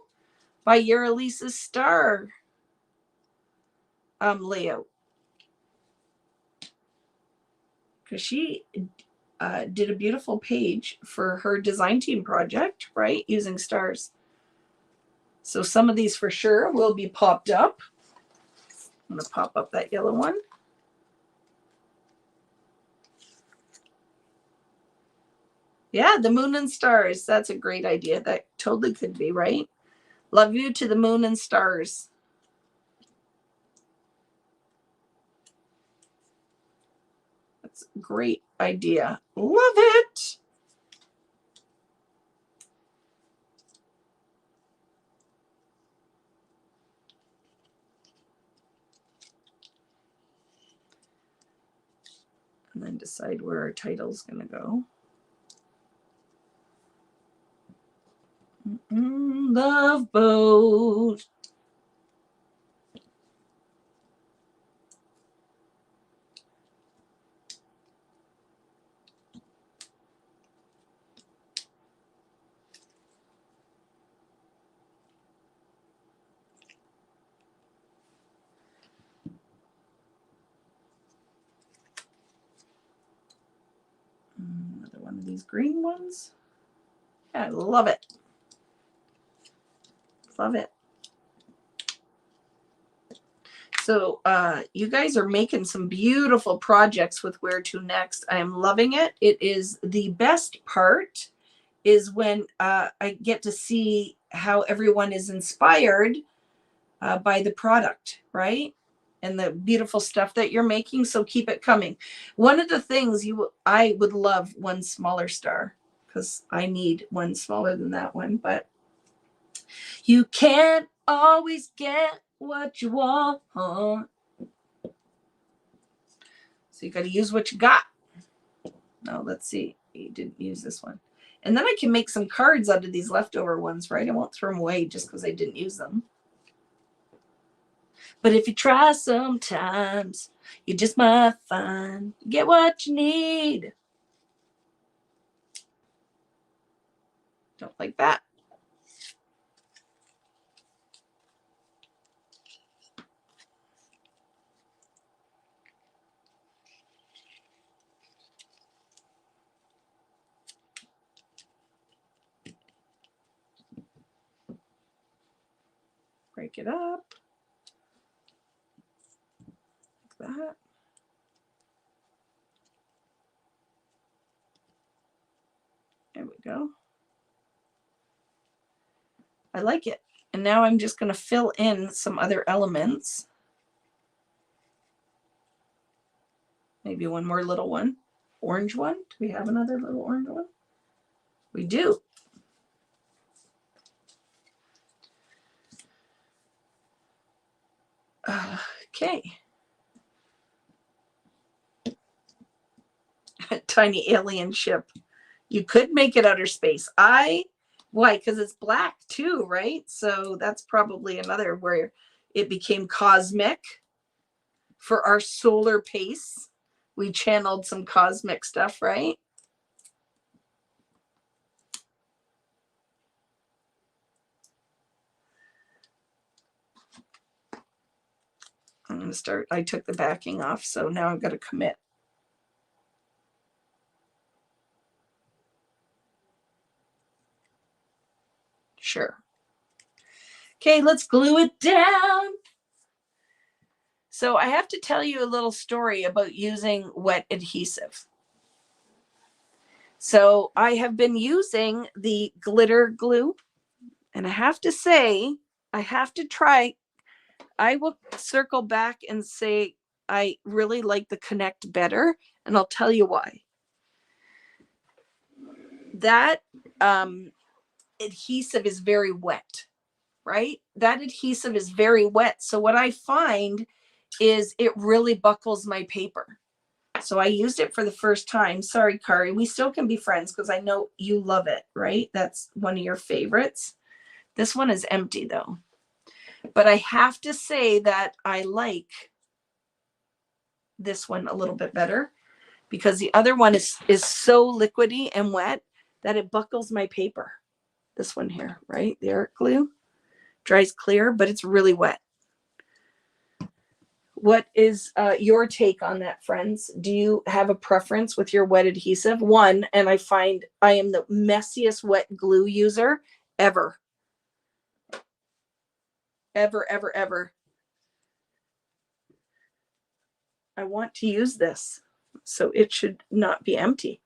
by your Elise's star layout. Because she did a beautiful page for her design team project, right? Using stars. So some of these for sure will be popped up. I'm going to pop up that yellow one. Yeah, the moon and stars. That's a great idea. That totally could be, right? Love you to the moon and stars. That's a great idea. Love it. And then decide where our title's going to go. Love boat. Another one of these green ones. Yeah, I love it. Love it. So you guys are making some beautiful projects with Where to Next. I am loving it. It is the best part is when I get to see how everyone is inspired by the product, right? And the beautiful stuff that you're making. So keep it coming. One of the things I would love one smaller star, because I need one smaller than that one, but you can't always get what you want. So you got to use what you got. No, let's see. You didn't use this one. And then I can make some cards out of these leftover ones, right? I won't throw them away just because I didn't use them. But if you try sometimes, you just might find, get what you need. Don't like that. Break it up. Like that. There we go. I like it. And now I'm just going to fill in some other elements. Maybe one more little one. Orange one. Do we have another little orange one? We do. Okay. Tiny alien ship. You could make it outer space. Why? Because it's black too, right? So that's probably another where it became cosmic for our solar pace. We channeled some cosmic stuff, right? I'm going to start. I took the backing off, so now I've got to commit. Sure. Okay, let's glue it down. So I have to tell you a little story about using wet adhesive. So I have been using the glitter glue, and I have to say, I have to try. I will circle back and say I really like the Connect better, and I'll tell you why. That adhesive is very wet, right? That adhesive is very wet. So what I find is it really buckles my paper. So I used it for the first time. Sorry, Kari, we still can be friends because I know you love it, right? That's one of your favorites. This one is empty though. But I have to say that I like this one a little bit better because the other one is so liquidy and wet that it buckles my paper. This one here, right? The art glue dries clear, but it's really wet. What is your take on that, friends? Do you have a preference with your wet adhesive? One, and I find I am the messiest wet glue user ever. Ever, ever, ever. I want to use this, so it should not be empty.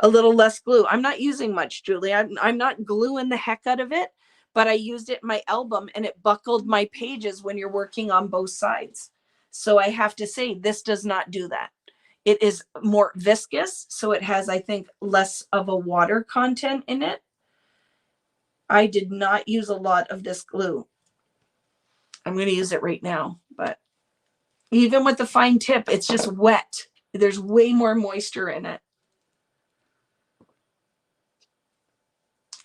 A little less glue. I'm not using much, Julie. I'm not gluing the heck out of it, but I used it in my album and it buckled my pages when you're working on both sides. So I have to say, this does not do that. It is more viscous, so it has, I think, less of a water content in it. I did not use a lot of this glue. I'm going to use it right now, but even with the fine tip, it's just wet. There's way more moisture in it.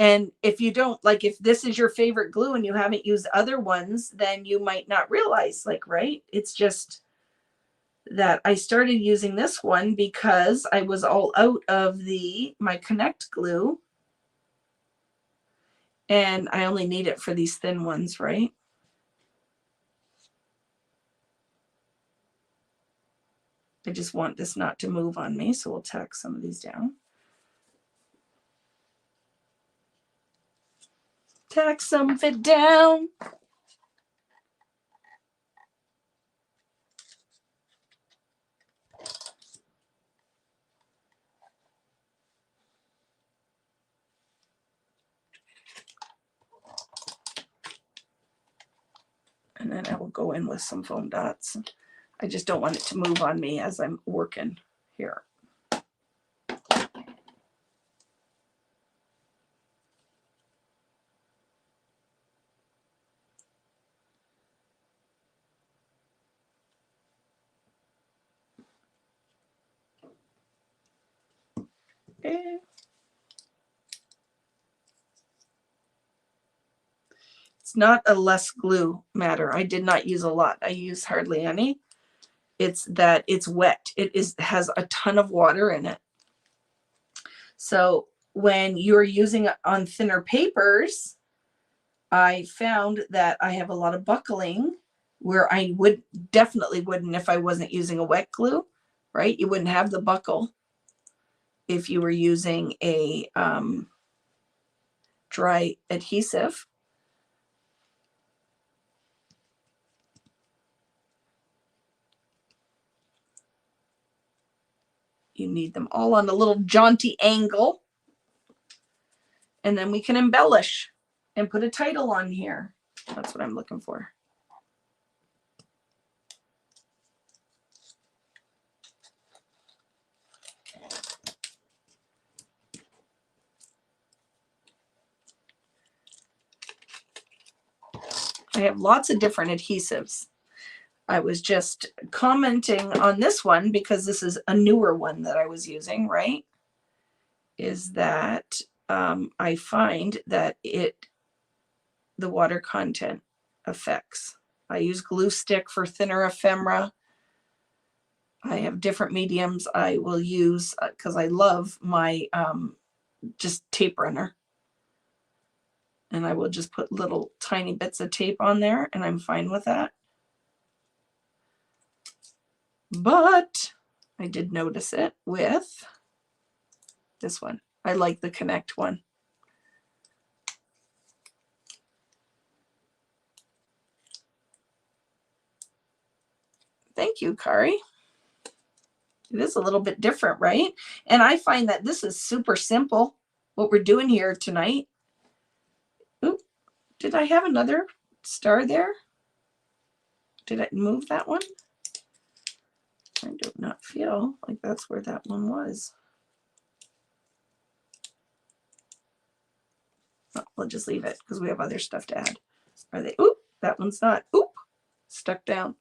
And if you don't, like, if this is your favorite glue and you haven't used other ones, then you might not realize, like, right? It's just that I started using this one because I was all out of my Connect glue. And I only need it for these thin ones, right? I just want this not to move on me, so we'll tack some of these down. Tack some of it down. And then I will go in with some foam dots. I just don't want it to move on me as I'm working here. Okay. It's not a less glue matter. I did not use a lot. I use hardly any. It's that it's wet. It has a ton of water in it. So when you're using it on thinner papers, I found that I have a lot of buckling where I definitely wouldn't if I wasn't using a wet glue, right? You wouldn't have the buckle if you were using a dry adhesive. You need them all on a little jaunty angle. And then we can embellish and put a title on here. That's what I'm looking for. I have lots of different adhesives. I was just commenting on this one because this is a newer one that I was using, right? Is that I find that the water content affects. I use glue stick for thinner ephemera. I have different mediums I will use because I love my just tape runner. And I will just put little tiny bits of tape on there and I'm fine with that. But I did notice it with this one. I like the Connect one. Thank you, Kari. It is a little bit different, right? And I find that this is super simple, what we're doing here tonight. Oop, did I have another star there? Did I move that one? I do not feel like that's where that one was. Oh, we'll just leave it because we have other stuff to add. Are they? Oop, that one's not. Oop, stuck down.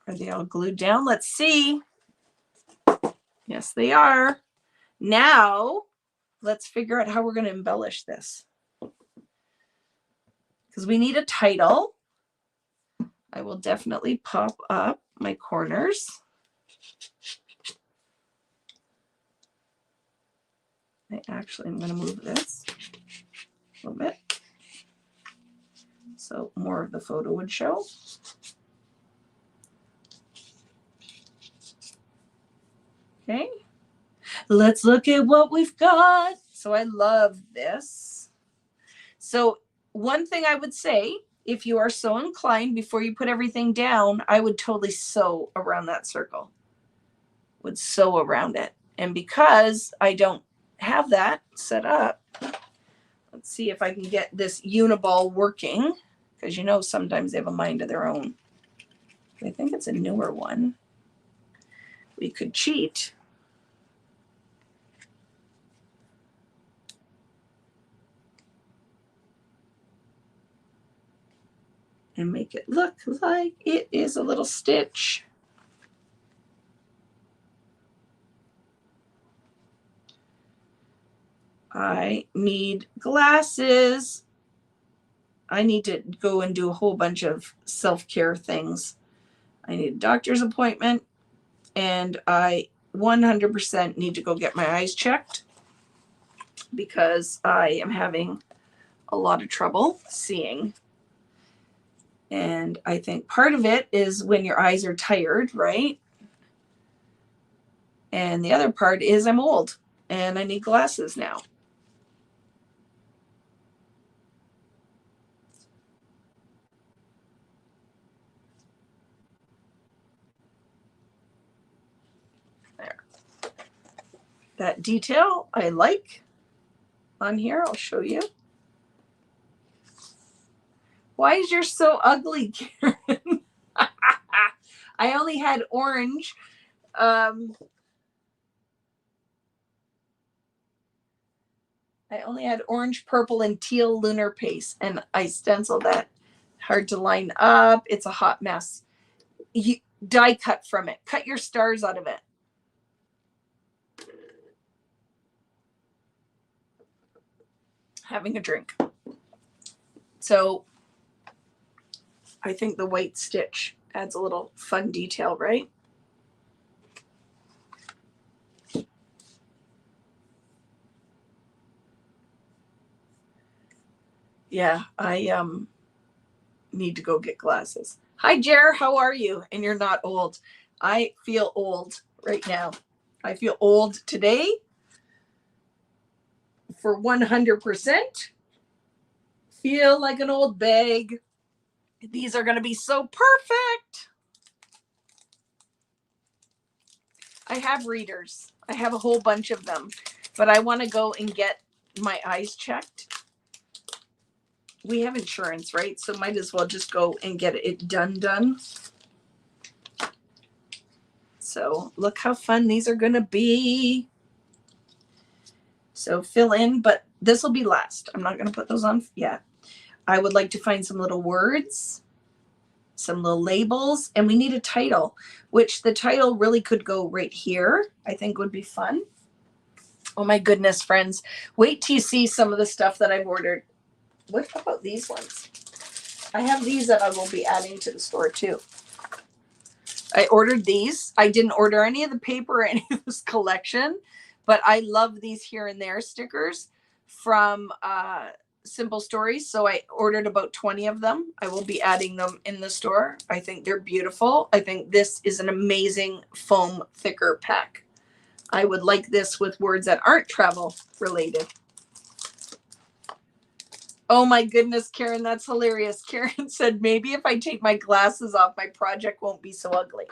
Are they all glued down? Let's see. Yes, they are. Now, let's figure out how we're going to embellish this. Because we need a title. I will definitely pop up my corners. I'm going to move this a little bit so more of the photo would show. Okay, let's look at what we've got. So I love this. So one thing I would say, if you are so inclined, before you put everything down, I would totally sew around that circle. Would sew around it. And because I don't have that set up, let's see if I can get this Uniball working, because you know sometimes they have a mind of their own. I think it's a newer one. We could cheat. And make it look like it is a little stitch. I need glasses. I need to go and do a whole bunch of self-care things. I need a doctor's appointment, and I 100% need to go get my eyes checked because I am having a lot of trouble seeing. And I think part of it is when your eyes are tired, right? And the other part is I'm old and I need glasses now. There. That detail I like on here. I'll show you. Why is yours so ugly, Karen? I only had orange. I only had orange, purple, and teal lunar paste, and I stenciled that. Hard to line up. It's a hot mess. You die cut from it. Cut your stars out of it. Having a drink. So I think the white stitch adds a little fun detail, right? Yeah, I need to go get glasses. Hi, Jer, how are you? And you're not old. I feel old right now. I feel old today for 100%. Feel like an old bag. These are going to be so perfect. I have readers. I have a whole bunch of them, but I want to go and get my eyes checked. We have insurance, right? So might as well just go and get it done. So look how fun these are going to be. So fill in, but this will be last. I'm not going to put those on yet. I would like to find some little words, some little labels, and we need a title, which the title really could go right here. I think would be fun. Oh my goodness, friends. Wait till you see some of the stuff that I've ordered. What about these ones? I have these that I will be adding to the store too. I ordered these. I didn't order any of the paper or any of this collection, but I love these here and there stickers from Simple Stories. So I ordered about 20 of them. I will be adding them in the store. I think they're beautiful. I think this is an amazing foam thicker pack. I would like this with words that aren't travel related. Oh my goodness, Karen, that's hilarious. Karen said, maybe if I take my glasses off, my project won't be so ugly.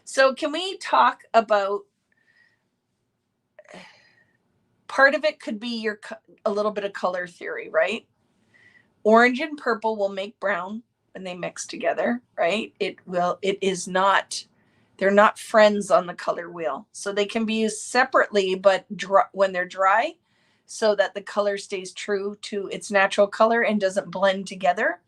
So can we talk about, part of it could be a little bit of color theory, right? Orange and purple will make brown when they mix together, right? They're not friends on the color wheel. So they can be used separately, but when they're dry, so that the color stays true to its natural color and doesn't blend together,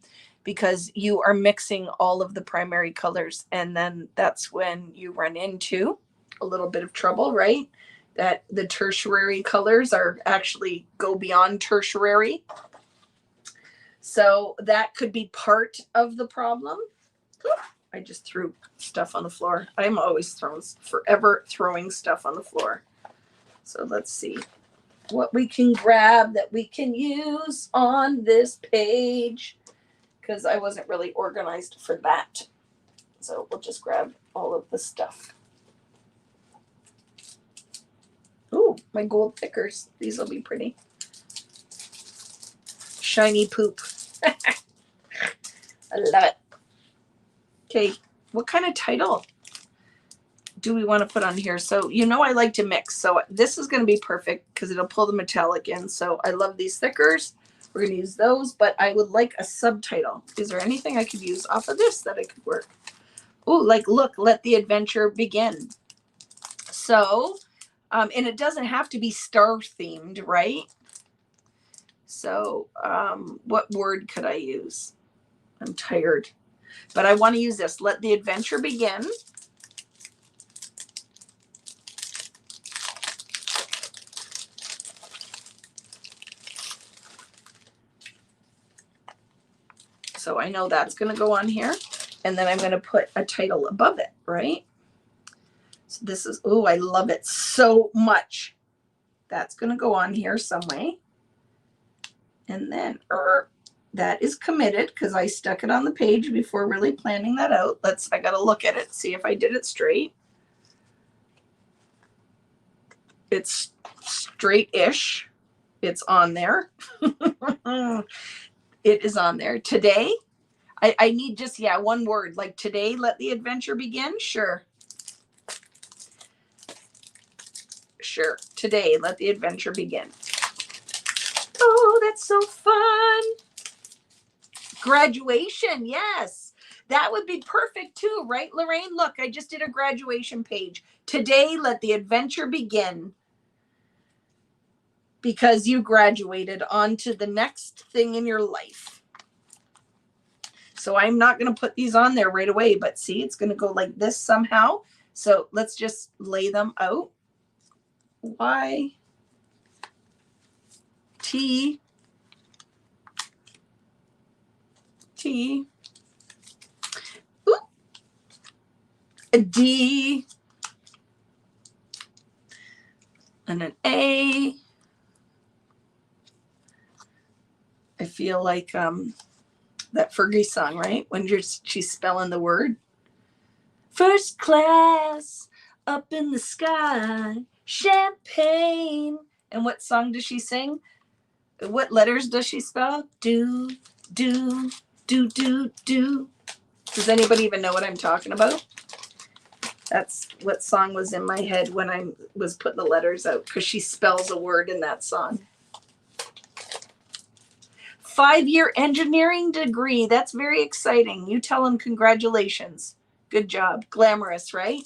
because you are mixing all of the primary colors. And then that's when you run into a little bit of trouble, right? That the tertiary colors actually go beyond tertiary. So that could be part of the problem. I just threw stuff on the floor. I'm always forever throwing stuff on the floor. So let's see what we can grab that we can use on this page, because I wasn't really organized for that. So we'll just grab all of the stuff. Ooh, my gold thickers. These will be pretty. Shiny poop. I love it. Okay, what kind of title do we want to put on here? So, I like to mix. So this is going to be perfect because it'll pull the metallic in. So I love these thickers. We're going to use those, but I would like a subtitle. Is there anything I could use off of this that I could work? Oh, like, look, let the adventure begin. So, and it doesn't have to be star themed, right? So what word could I use? I'm tired, but I want to use this. Let the adventure begin. So I know that's going to go on here. And then I'm going to put a title above it, right? So this is, oh, I love it so much. That's going to go on here some way. And then that is committed because I stuck it on the page before really planning that out. I got to look at it, see if I did it straight. It's straight-ish. It's on there. It is on there. Today, I need just, one word. Like today, let the adventure begin. Sure. Sure. Today, let the adventure begin. Oh, that's so fun. Graduation. Yes. That would be perfect too, right, Lorraine? Look, I just did a graduation page. Today, let the adventure begin. Because you graduated on to the next thing in your life. So I'm not going to put these on there right away, but see, it's going to go like this somehow. So let's just lay them out. Y, T, T, ooh, a D, and an A. I feel like that Fergie song, right? When she's spelling the word. First class, up in the sky, champagne. And what song does she sing? What letters does she spell? Do, do, do, do, do. Does anybody even know what I'm talking about? That's what song was in my head when I was putting the letters out, because she spells a word in that song. 5-year engineering degree. That's very exciting. You tell him congratulations. Good job. Glamorous, right?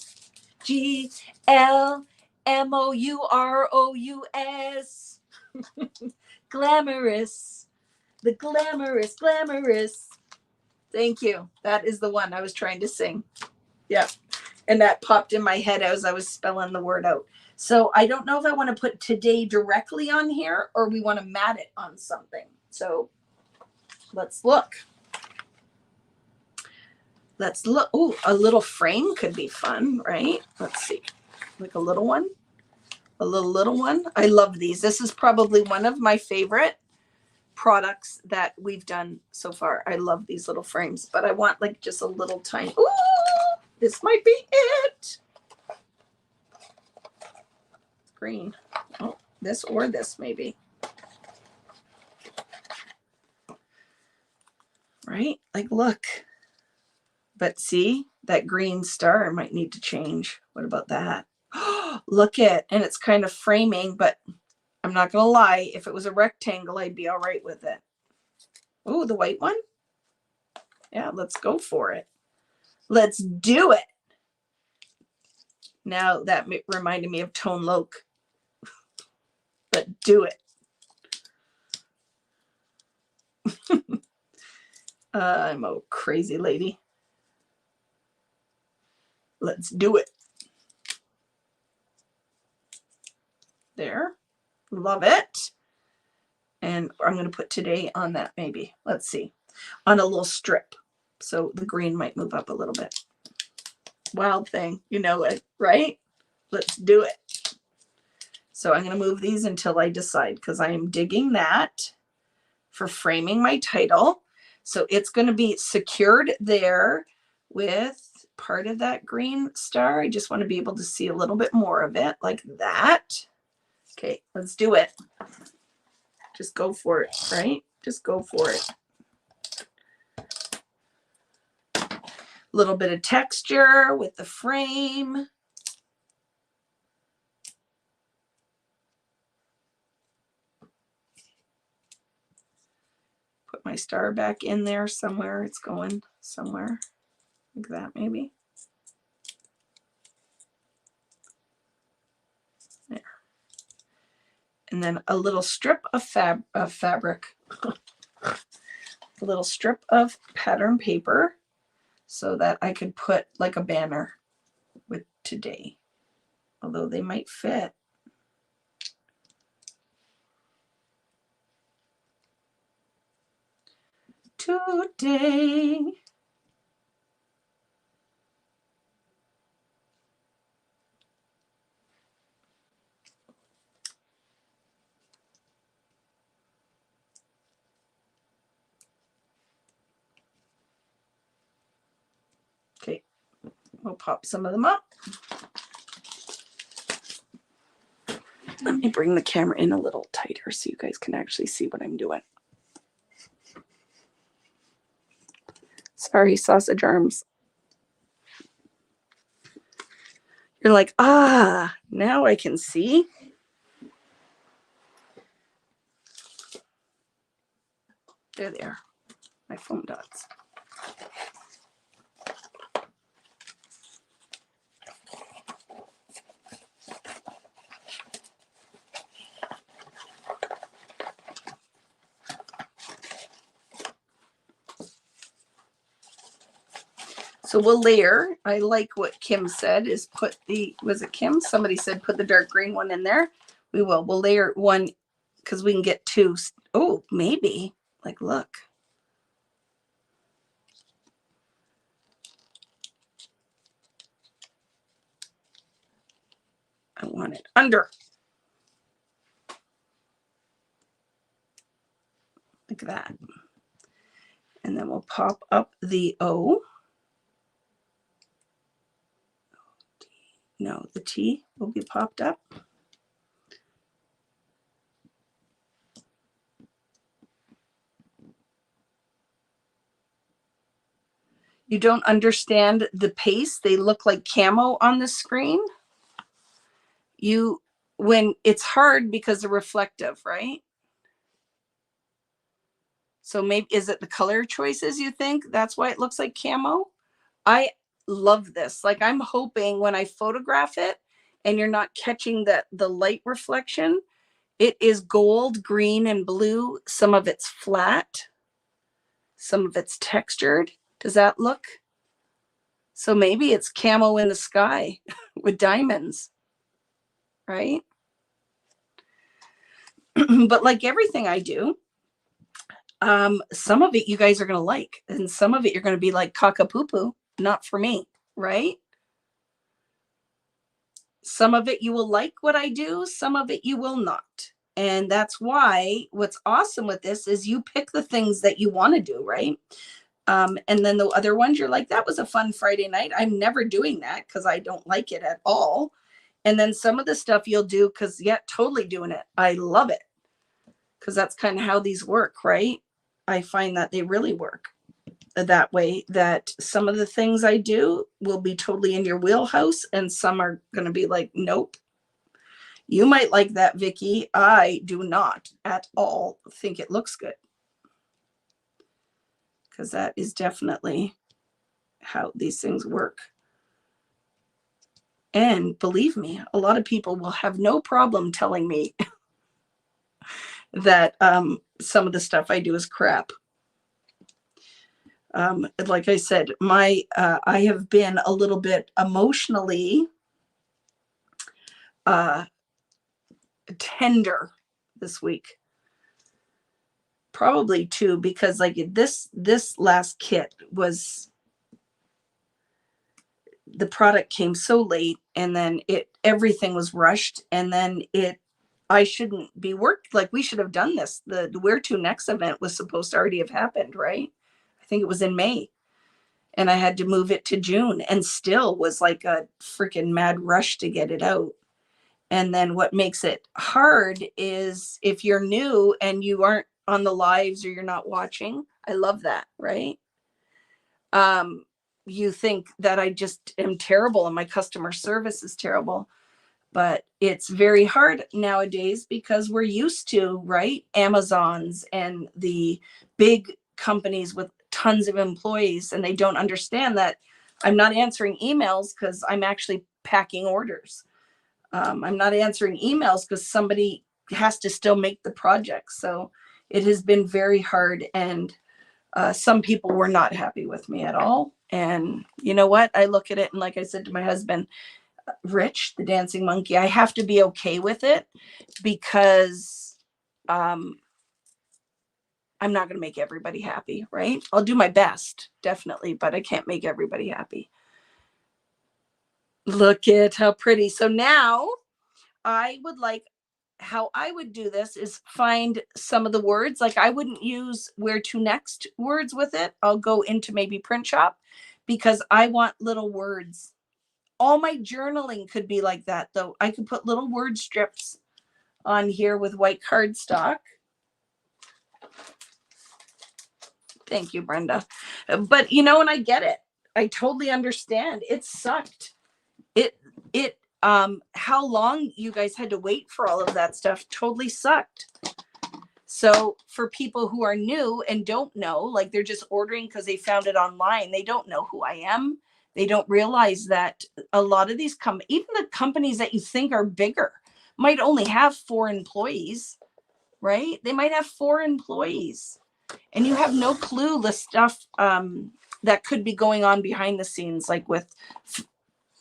GLMOUROUS. Glamorous. The glamorous. Thank you. That is the one I was trying to sing. Yeah. And that popped in my head as I was spelling the word out. So I don't know if I want to put today directly on here or we want to mat it on something. So let's look. Let's look. Oh, a little frame could be fun, right? Let's see. Like a little one. A little one. I love these. This is probably one of my favorite products that we've done so far. I love these little frames, but I want like just a little tiny. Ooh, this might be it. Green. Oh, this or this maybe. Right? Like, look. But see, that green star might need to change. What about that? Look at, and it's kind of framing, but I'm not going to lie. If it was a rectangle, I'd be all right with it. Oh, the white one. Yeah, let's go for it. Let's do it. Now that reminded me of Tone Loc. But do it. I'm a crazy lady. Let's do it. There. Love it. And I'm going to put today on that maybe. Let's see. On a little strip. So the green might move up a little bit. Wild thing. You know it, right? Let's do it. So I'm going to move these until I decide because I am digging that for framing my title. So it's going to be secured there with part of that green star. I just want to be able to see a little bit more of it like that. Okay, let's do it. Just go for it, right? Just go for it. A little bit of texture with the frame. Put my star back in there somewhere. It's going somewhere like that maybe. There. And then a little strip of fabric. A little strip of pattern paper so that I could put like a banner with today. Although they might fit. Today. Okay, we'll pop some of them up. Let me bring the camera in a little tighter so you guys can actually see what I'm doing. Sorry, sausage arms. You're like, ah, now I can see. There they are, my foam dots. So we'll layer. I like what Kim said is put the, was it Kim? Somebody said put the dark green one in there. We will. We'll layer one because we can get two. Oh, maybe. Like, look. I want it under. Like that. And then we'll pop up the O. No, the T will be popped up. You don't understand the pace. They look like camo on the screen. When it's hard because they're reflective, right? So maybe, is it the color choices you think? That's why it looks like camo? I love this. Like, I'm hoping when I photograph it and you're not catching the light reflection, it is gold, green, and blue. Some of it's flat. Some of it's textured. Does that look? So maybe it's camo in the sky with diamonds, right? But like everything I do, some of it you guys are going to like, and some of it you're going to be like, cock-a-poo-poo, not for me, right? Some of it you will like what I do, some of it you will not. And that's why what's awesome with this is you pick the things that you want to do, right? And then the other ones you're like, that was a fun Friday night. I'm never doing that because I don't like it at all. And then some of the stuff you'll do because, yeah, totally doing it. I love it because that's kind of how these work, right? I find that they really work that way, that some of the things I do will be totally in your wheelhouse and some are going to be like, nope. You might like that, Vicki. I do not at all think it looks good. Because that is definitely how these things work. And believe me, a lot of people will have no problem telling me that some of the stuff I do is crap. Like I said, I have been a little bit emotionally tender this week. Probably too, because like this last kit was, the product came so late, and then everything was rushed, and then I shouldn't be like we should have done this. The Where to Next event was supposed to already have happened, right? I think it was in May, and I had to move it to June, and still was like a freaking mad rush to get it out. And then what makes it hard is if you're new and you aren't on the lives or you're not watching. I love that, right? You think that I just am terrible and my customer service is terrible, but it's very hard nowadays because we're used to, right, Amazons and the big companies with tons of employees, and they don't understand that I'm not answering emails because I'm actually packing orders. I'm not answering emails because somebody has to still make the project. So it has been very hard, and some people were not happy with me at all. And you know what? I look at it, and like I said to my husband, Rich, the dancing monkey, I have to be okay with it because I'm not going to make everybody happy, right? I'll do my best, definitely, but I can't make everybody happy. Look at how pretty. So now I would like, how I would do this is find some of the words. Like I wouldn't use Where to Next words with it. I'll go into maybe Print Shop because I want little words. All my journaling could be like that though. I could put little word strips on here with white cardstock. Thank you, Brenda. But you know, and I get it. I totally understand. It sucked. How long you guys had to wait for all of that stuff totally sucked. So for people who are new and don't know, like they're just ordering because they found it online, they don't know who I am. They don't realize that a lot of these even the companies that you think are bigger might only have 4 employees, right? They might have 4 employees, and you have no clue the stuff that could be going on behind the scenes, like with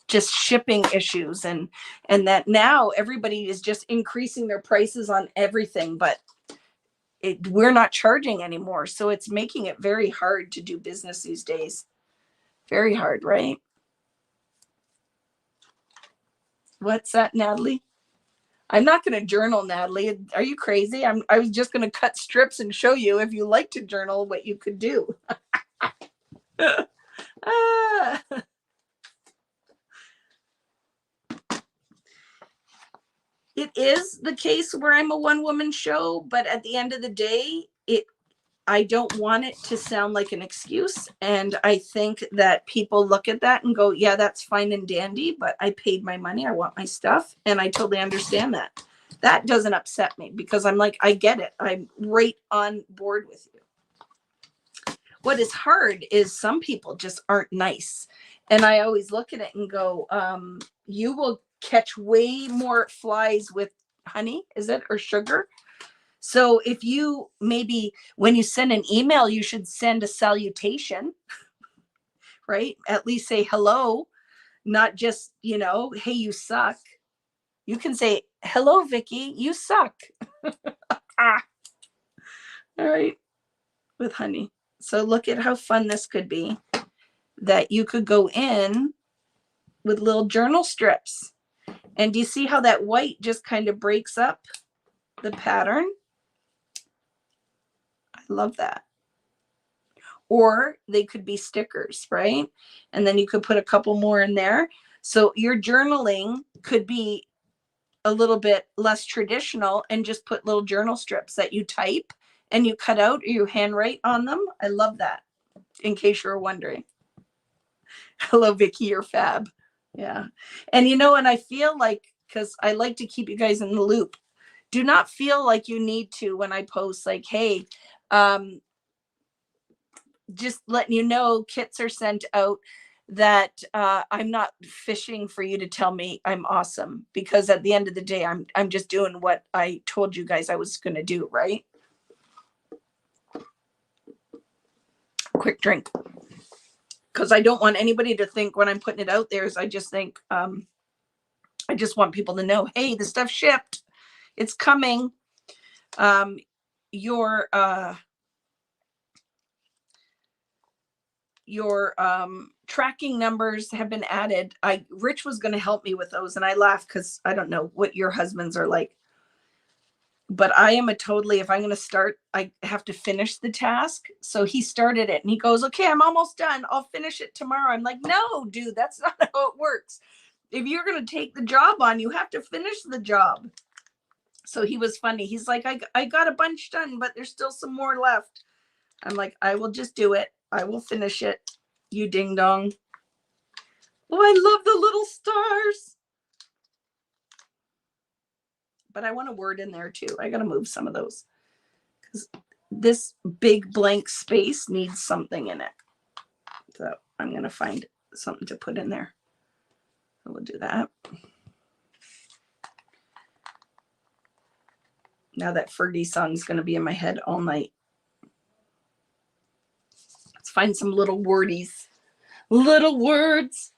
just shipping issues, and that now everybody is just increasing their prices on everything, but we're not charging anymore. So it's making it very hard to do business these days. Very hard, right? What's that, Natalie? I'm not going to journal, Natalie. Are you crazy? I was just going to cut strips and show you, if you like to journal, what you could do. It is the case where I'm a one-woman show, but at the end of the day, I don't want it to sound like an excuse. And I think that people look at that and go, yeah, that's fine and dandy, but I paid my money. I want my stuff. And I totally understand that. That doesn't upset me because I'm like, I get it. I'm right on board with you. What is hard is some people just aren't nice. And I always look at it and go, you will catch way more flies with honey, is it, or sugar? So if you maybe when you send an email, you should send a salutation, right? At least say hello, not just, you know, hey, you suck. You can say, hello, Vicki, you suck. Ah. All right, with honey. So look at how fun this could be, that you could go in with little journal strips. And do you see how that white just kind of breaks up the pattern? I love that. Or they could be stickers, right? And then you could put a couple more in there. So your journaling could be a little bit less traditional and just put little journal strips that you type and you cut out or you handwrite on them. I love that, in case you're wondering. Hello, Vicki, you're fab. Yeah. And you know, and I feel like, because I like to keep you guys in the loop, do not feel like you need to when I post like, hey, just letting you know kits are sent out, that I'm not fishing for you to tell me I'm awesome, because at the end of the day, I'm just doing what I told you guys I was going to do, right? Quick drink. Because I don't want anybody to think when I'm putting it out there is I just think, I just want people to know, hey, the stuff shipped. It's coming. Your tracking numbers have been added. Rich was going to help me with those, and I laughed because I don't know what your husbands are like. But I am if I'm going to start, I have to finish the task. So he started it and he goes, okay, I'm almost done. I'll finish it tomorrow. I'm like, no, dude, that's not how it works. If you're going to take the job on, you have to finish the job. So he was funny. He's like, I got a bunch done, but there's still some more left. I'm like, I will just do it. I will finish it. You ding dong. Oh, I love the little stars. But I want a word in there too. I got to move some of those, because this big blank space needs something in it. So I'm going to find something to put in there. We'll do that. Now that Fergie song is going to be in my head all night. Let's find some little wordies. Little words.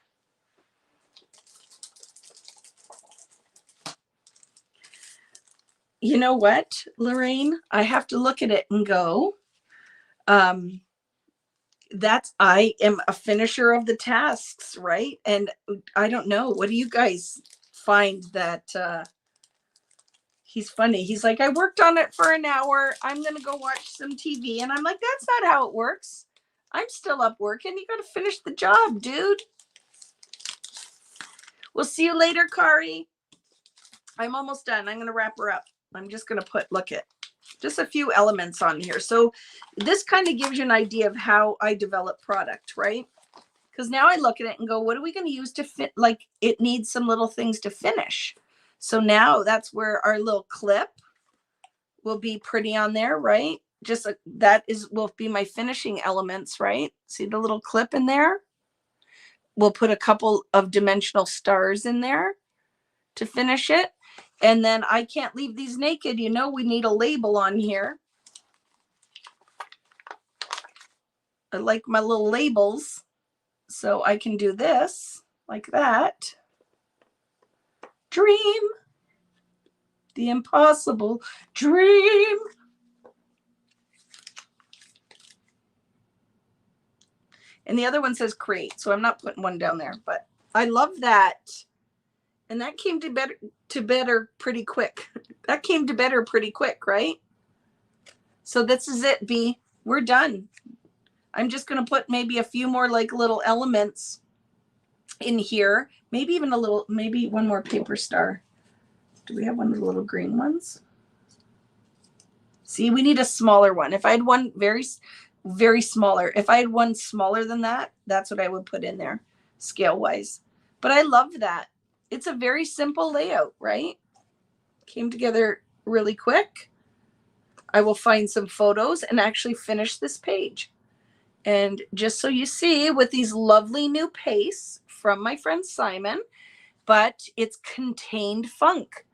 You know what, Lorraine? I have to look at it and go, I am a finisher of the tasks, right? And I don't know. What do you guys find that he's funny? He's like, I worked on it for an hour. I'm going to go watch some TV. And I'm like, that's not how it works. I'm still up working. You got to finish the job, dude. We'll see you later, Kari. I'm almost done. I'm going to wrap her up. I'm just going to put, look at just a few elements on here. So this kind of gives you an idea of how I develop product, right? Because now I look at it and go, what are we going to use to fit? Like, it needs some little things to finish. So now that's where our little clip will be pretty on there, right? Just will be my finishing elements, right? See the little clip in there? We'll put a couple of dimensional stars in there to finish it. And then I can't leave these naked. You know, we need a label on here. I like my little labels. So I can do this like that. Dream. The impossible dream. And the other one says create. So I'm not putting one down there, but I love that. And that came to better pretty quick. That came to better pretty quick, right? So this is it, B. We're done. I'm just going to put maybe a few more like little elements in here. Maybe even maybe one more paper star. Do we have one of the little green ones? See, we need a smaller one. If I had one very, very smaller, if I had one smaller than that, that's what I would put in there scale wise. But I love that. It's a very simple layout, right? Came together really quick. I will find some photos and actually finish this page. And just so you see, with these lovely new pastes from my friend Simon, but it's contained funk.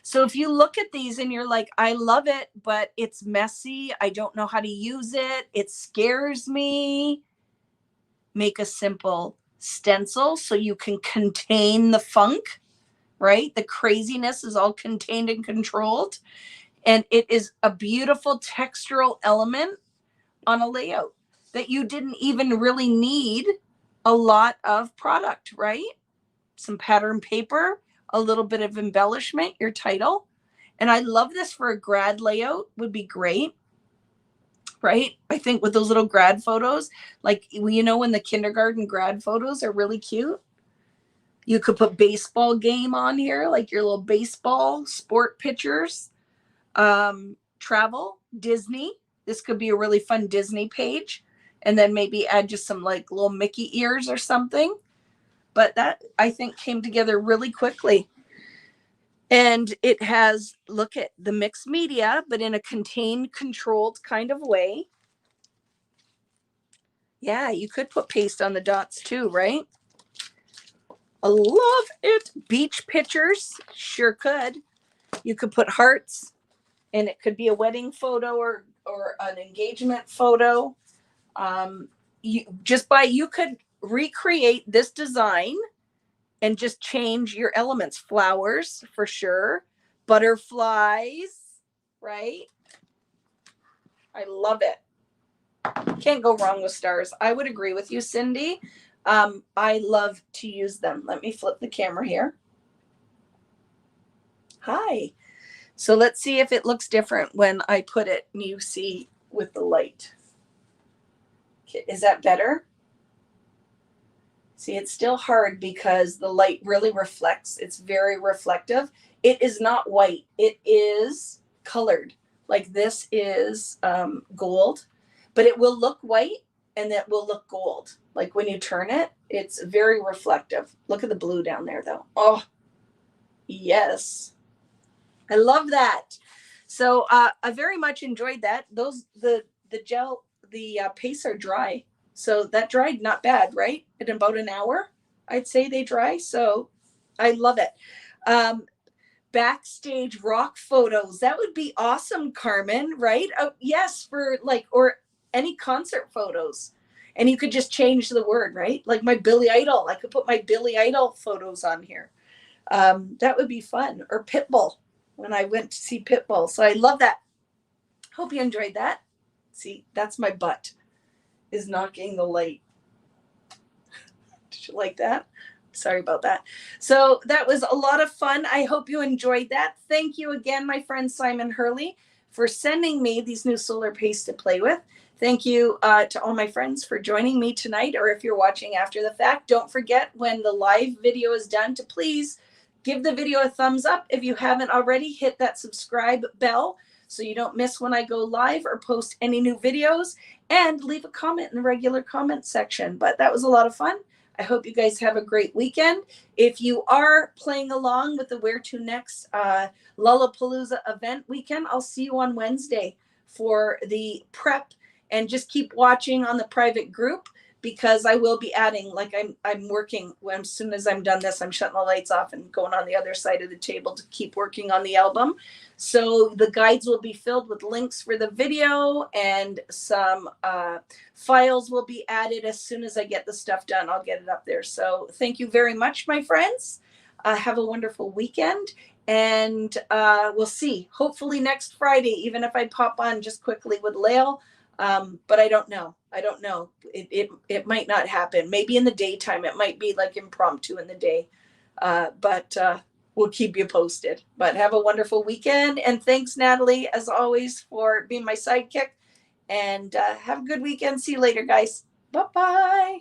So if you look at these and you're like, I love it, but it's messy, I don't know how to use it, it scares me, make a simple stencil so you can contain the funk, right? The craziness is all contained and controlled. And it is a beautiful textural element on a layout that you didn't even really need a lot of product, right? Some pattern paper, a little bit of embellishment, your title. And I love this for a grad layout, would be great, right? I think with those little grad photos, like, you know, when the kindergarten grad photos are really cute, you could put baseball game on here, like your little baseball sport pictures, travel, Disney. This could be a really fun Disney page. And then maybe add just some like little Mickey ears or something. But that, I think, came together really quickly. And it has, look at the mixed media, but in a contained, controlled kind of way. Yeah, you could put paste on the dots too, right? I love it. Beach pictures, sure could. You could put hearts, and it could be a wedding photo or an engagement photo. You could recreate this design and just change your elements. Flowers for sure, butterflies, right? I love it. Can't go wrong with stars. I would agree with you, Cindy. I love to use them. Let me flip the camera here. Hi. So let's see if it looks different when I put it, and you see with the light. Okay, is that better? See, it's still hard because the light really reflects. It's very reflective. It is not white. It is colored. Like this is gold, but it will look white and it will look gold. Like when you turn it, it's very reflective. Look at the blue down there though. Oh, yes. I love that. So I very much enjoyed that. The gel, the pastes are dry. So that dried not bad, right? In about an hour, I'd say they dry. So I love it. Backstage rock photos. That would be awesome, Carmen, right? Oh, yes, for like, or any concert photos. And you could just change the word, right? Like my Billy Idol. I could put my Billy Idol photos on here. That would be fun. Or Pitbull, when I went to see Pitbull. So I love that. Hope you enjoyed that. See, that's my butt is knocking the light. Did you like that? Sorry about that. So that was a lot of fun. I hope you enjoyed that. Thank you again, my friend Simon Hurley, for sending me these new solar pastes to play with. Thank you to all my friends for joining me tonight, or if you're watching after the fact, don't forget when the live video is done to please give the video a thumbs up. If you haven't already, hit that subscribe bell so you don't miss when I go live or post any new videos, and leave a comment in the regular comment section. But that was a lot of fun. I hope you guys have a great weekend. If you are playing along with the Where to Next Lollapalooza event weekend, I'll see you on Wednesday for the prep, and just keep watching on the private group, because I will be adding, like I'm working, as soon as I'm done this, I'm shutting the lights off and going on the other side of the table to keep working on the album. So the guides will be filled with links for the video, and some files will be added. As soon as I get the stuff done, I'll get it up there. So thank you very much, my friends. Have a wonderful weekend, and we'll see. Hopefully next Friday, even if I pop on just quickly with Lael. But I don't know. It might not happen. Maybe in the daytime. It might be like impromptu in the day. But we'll keep you posted. But have a wonderful weekend. And thanks, Natalie, as always, for being my sidekick. And have a good weekend. See you later, guys. Bye-bye.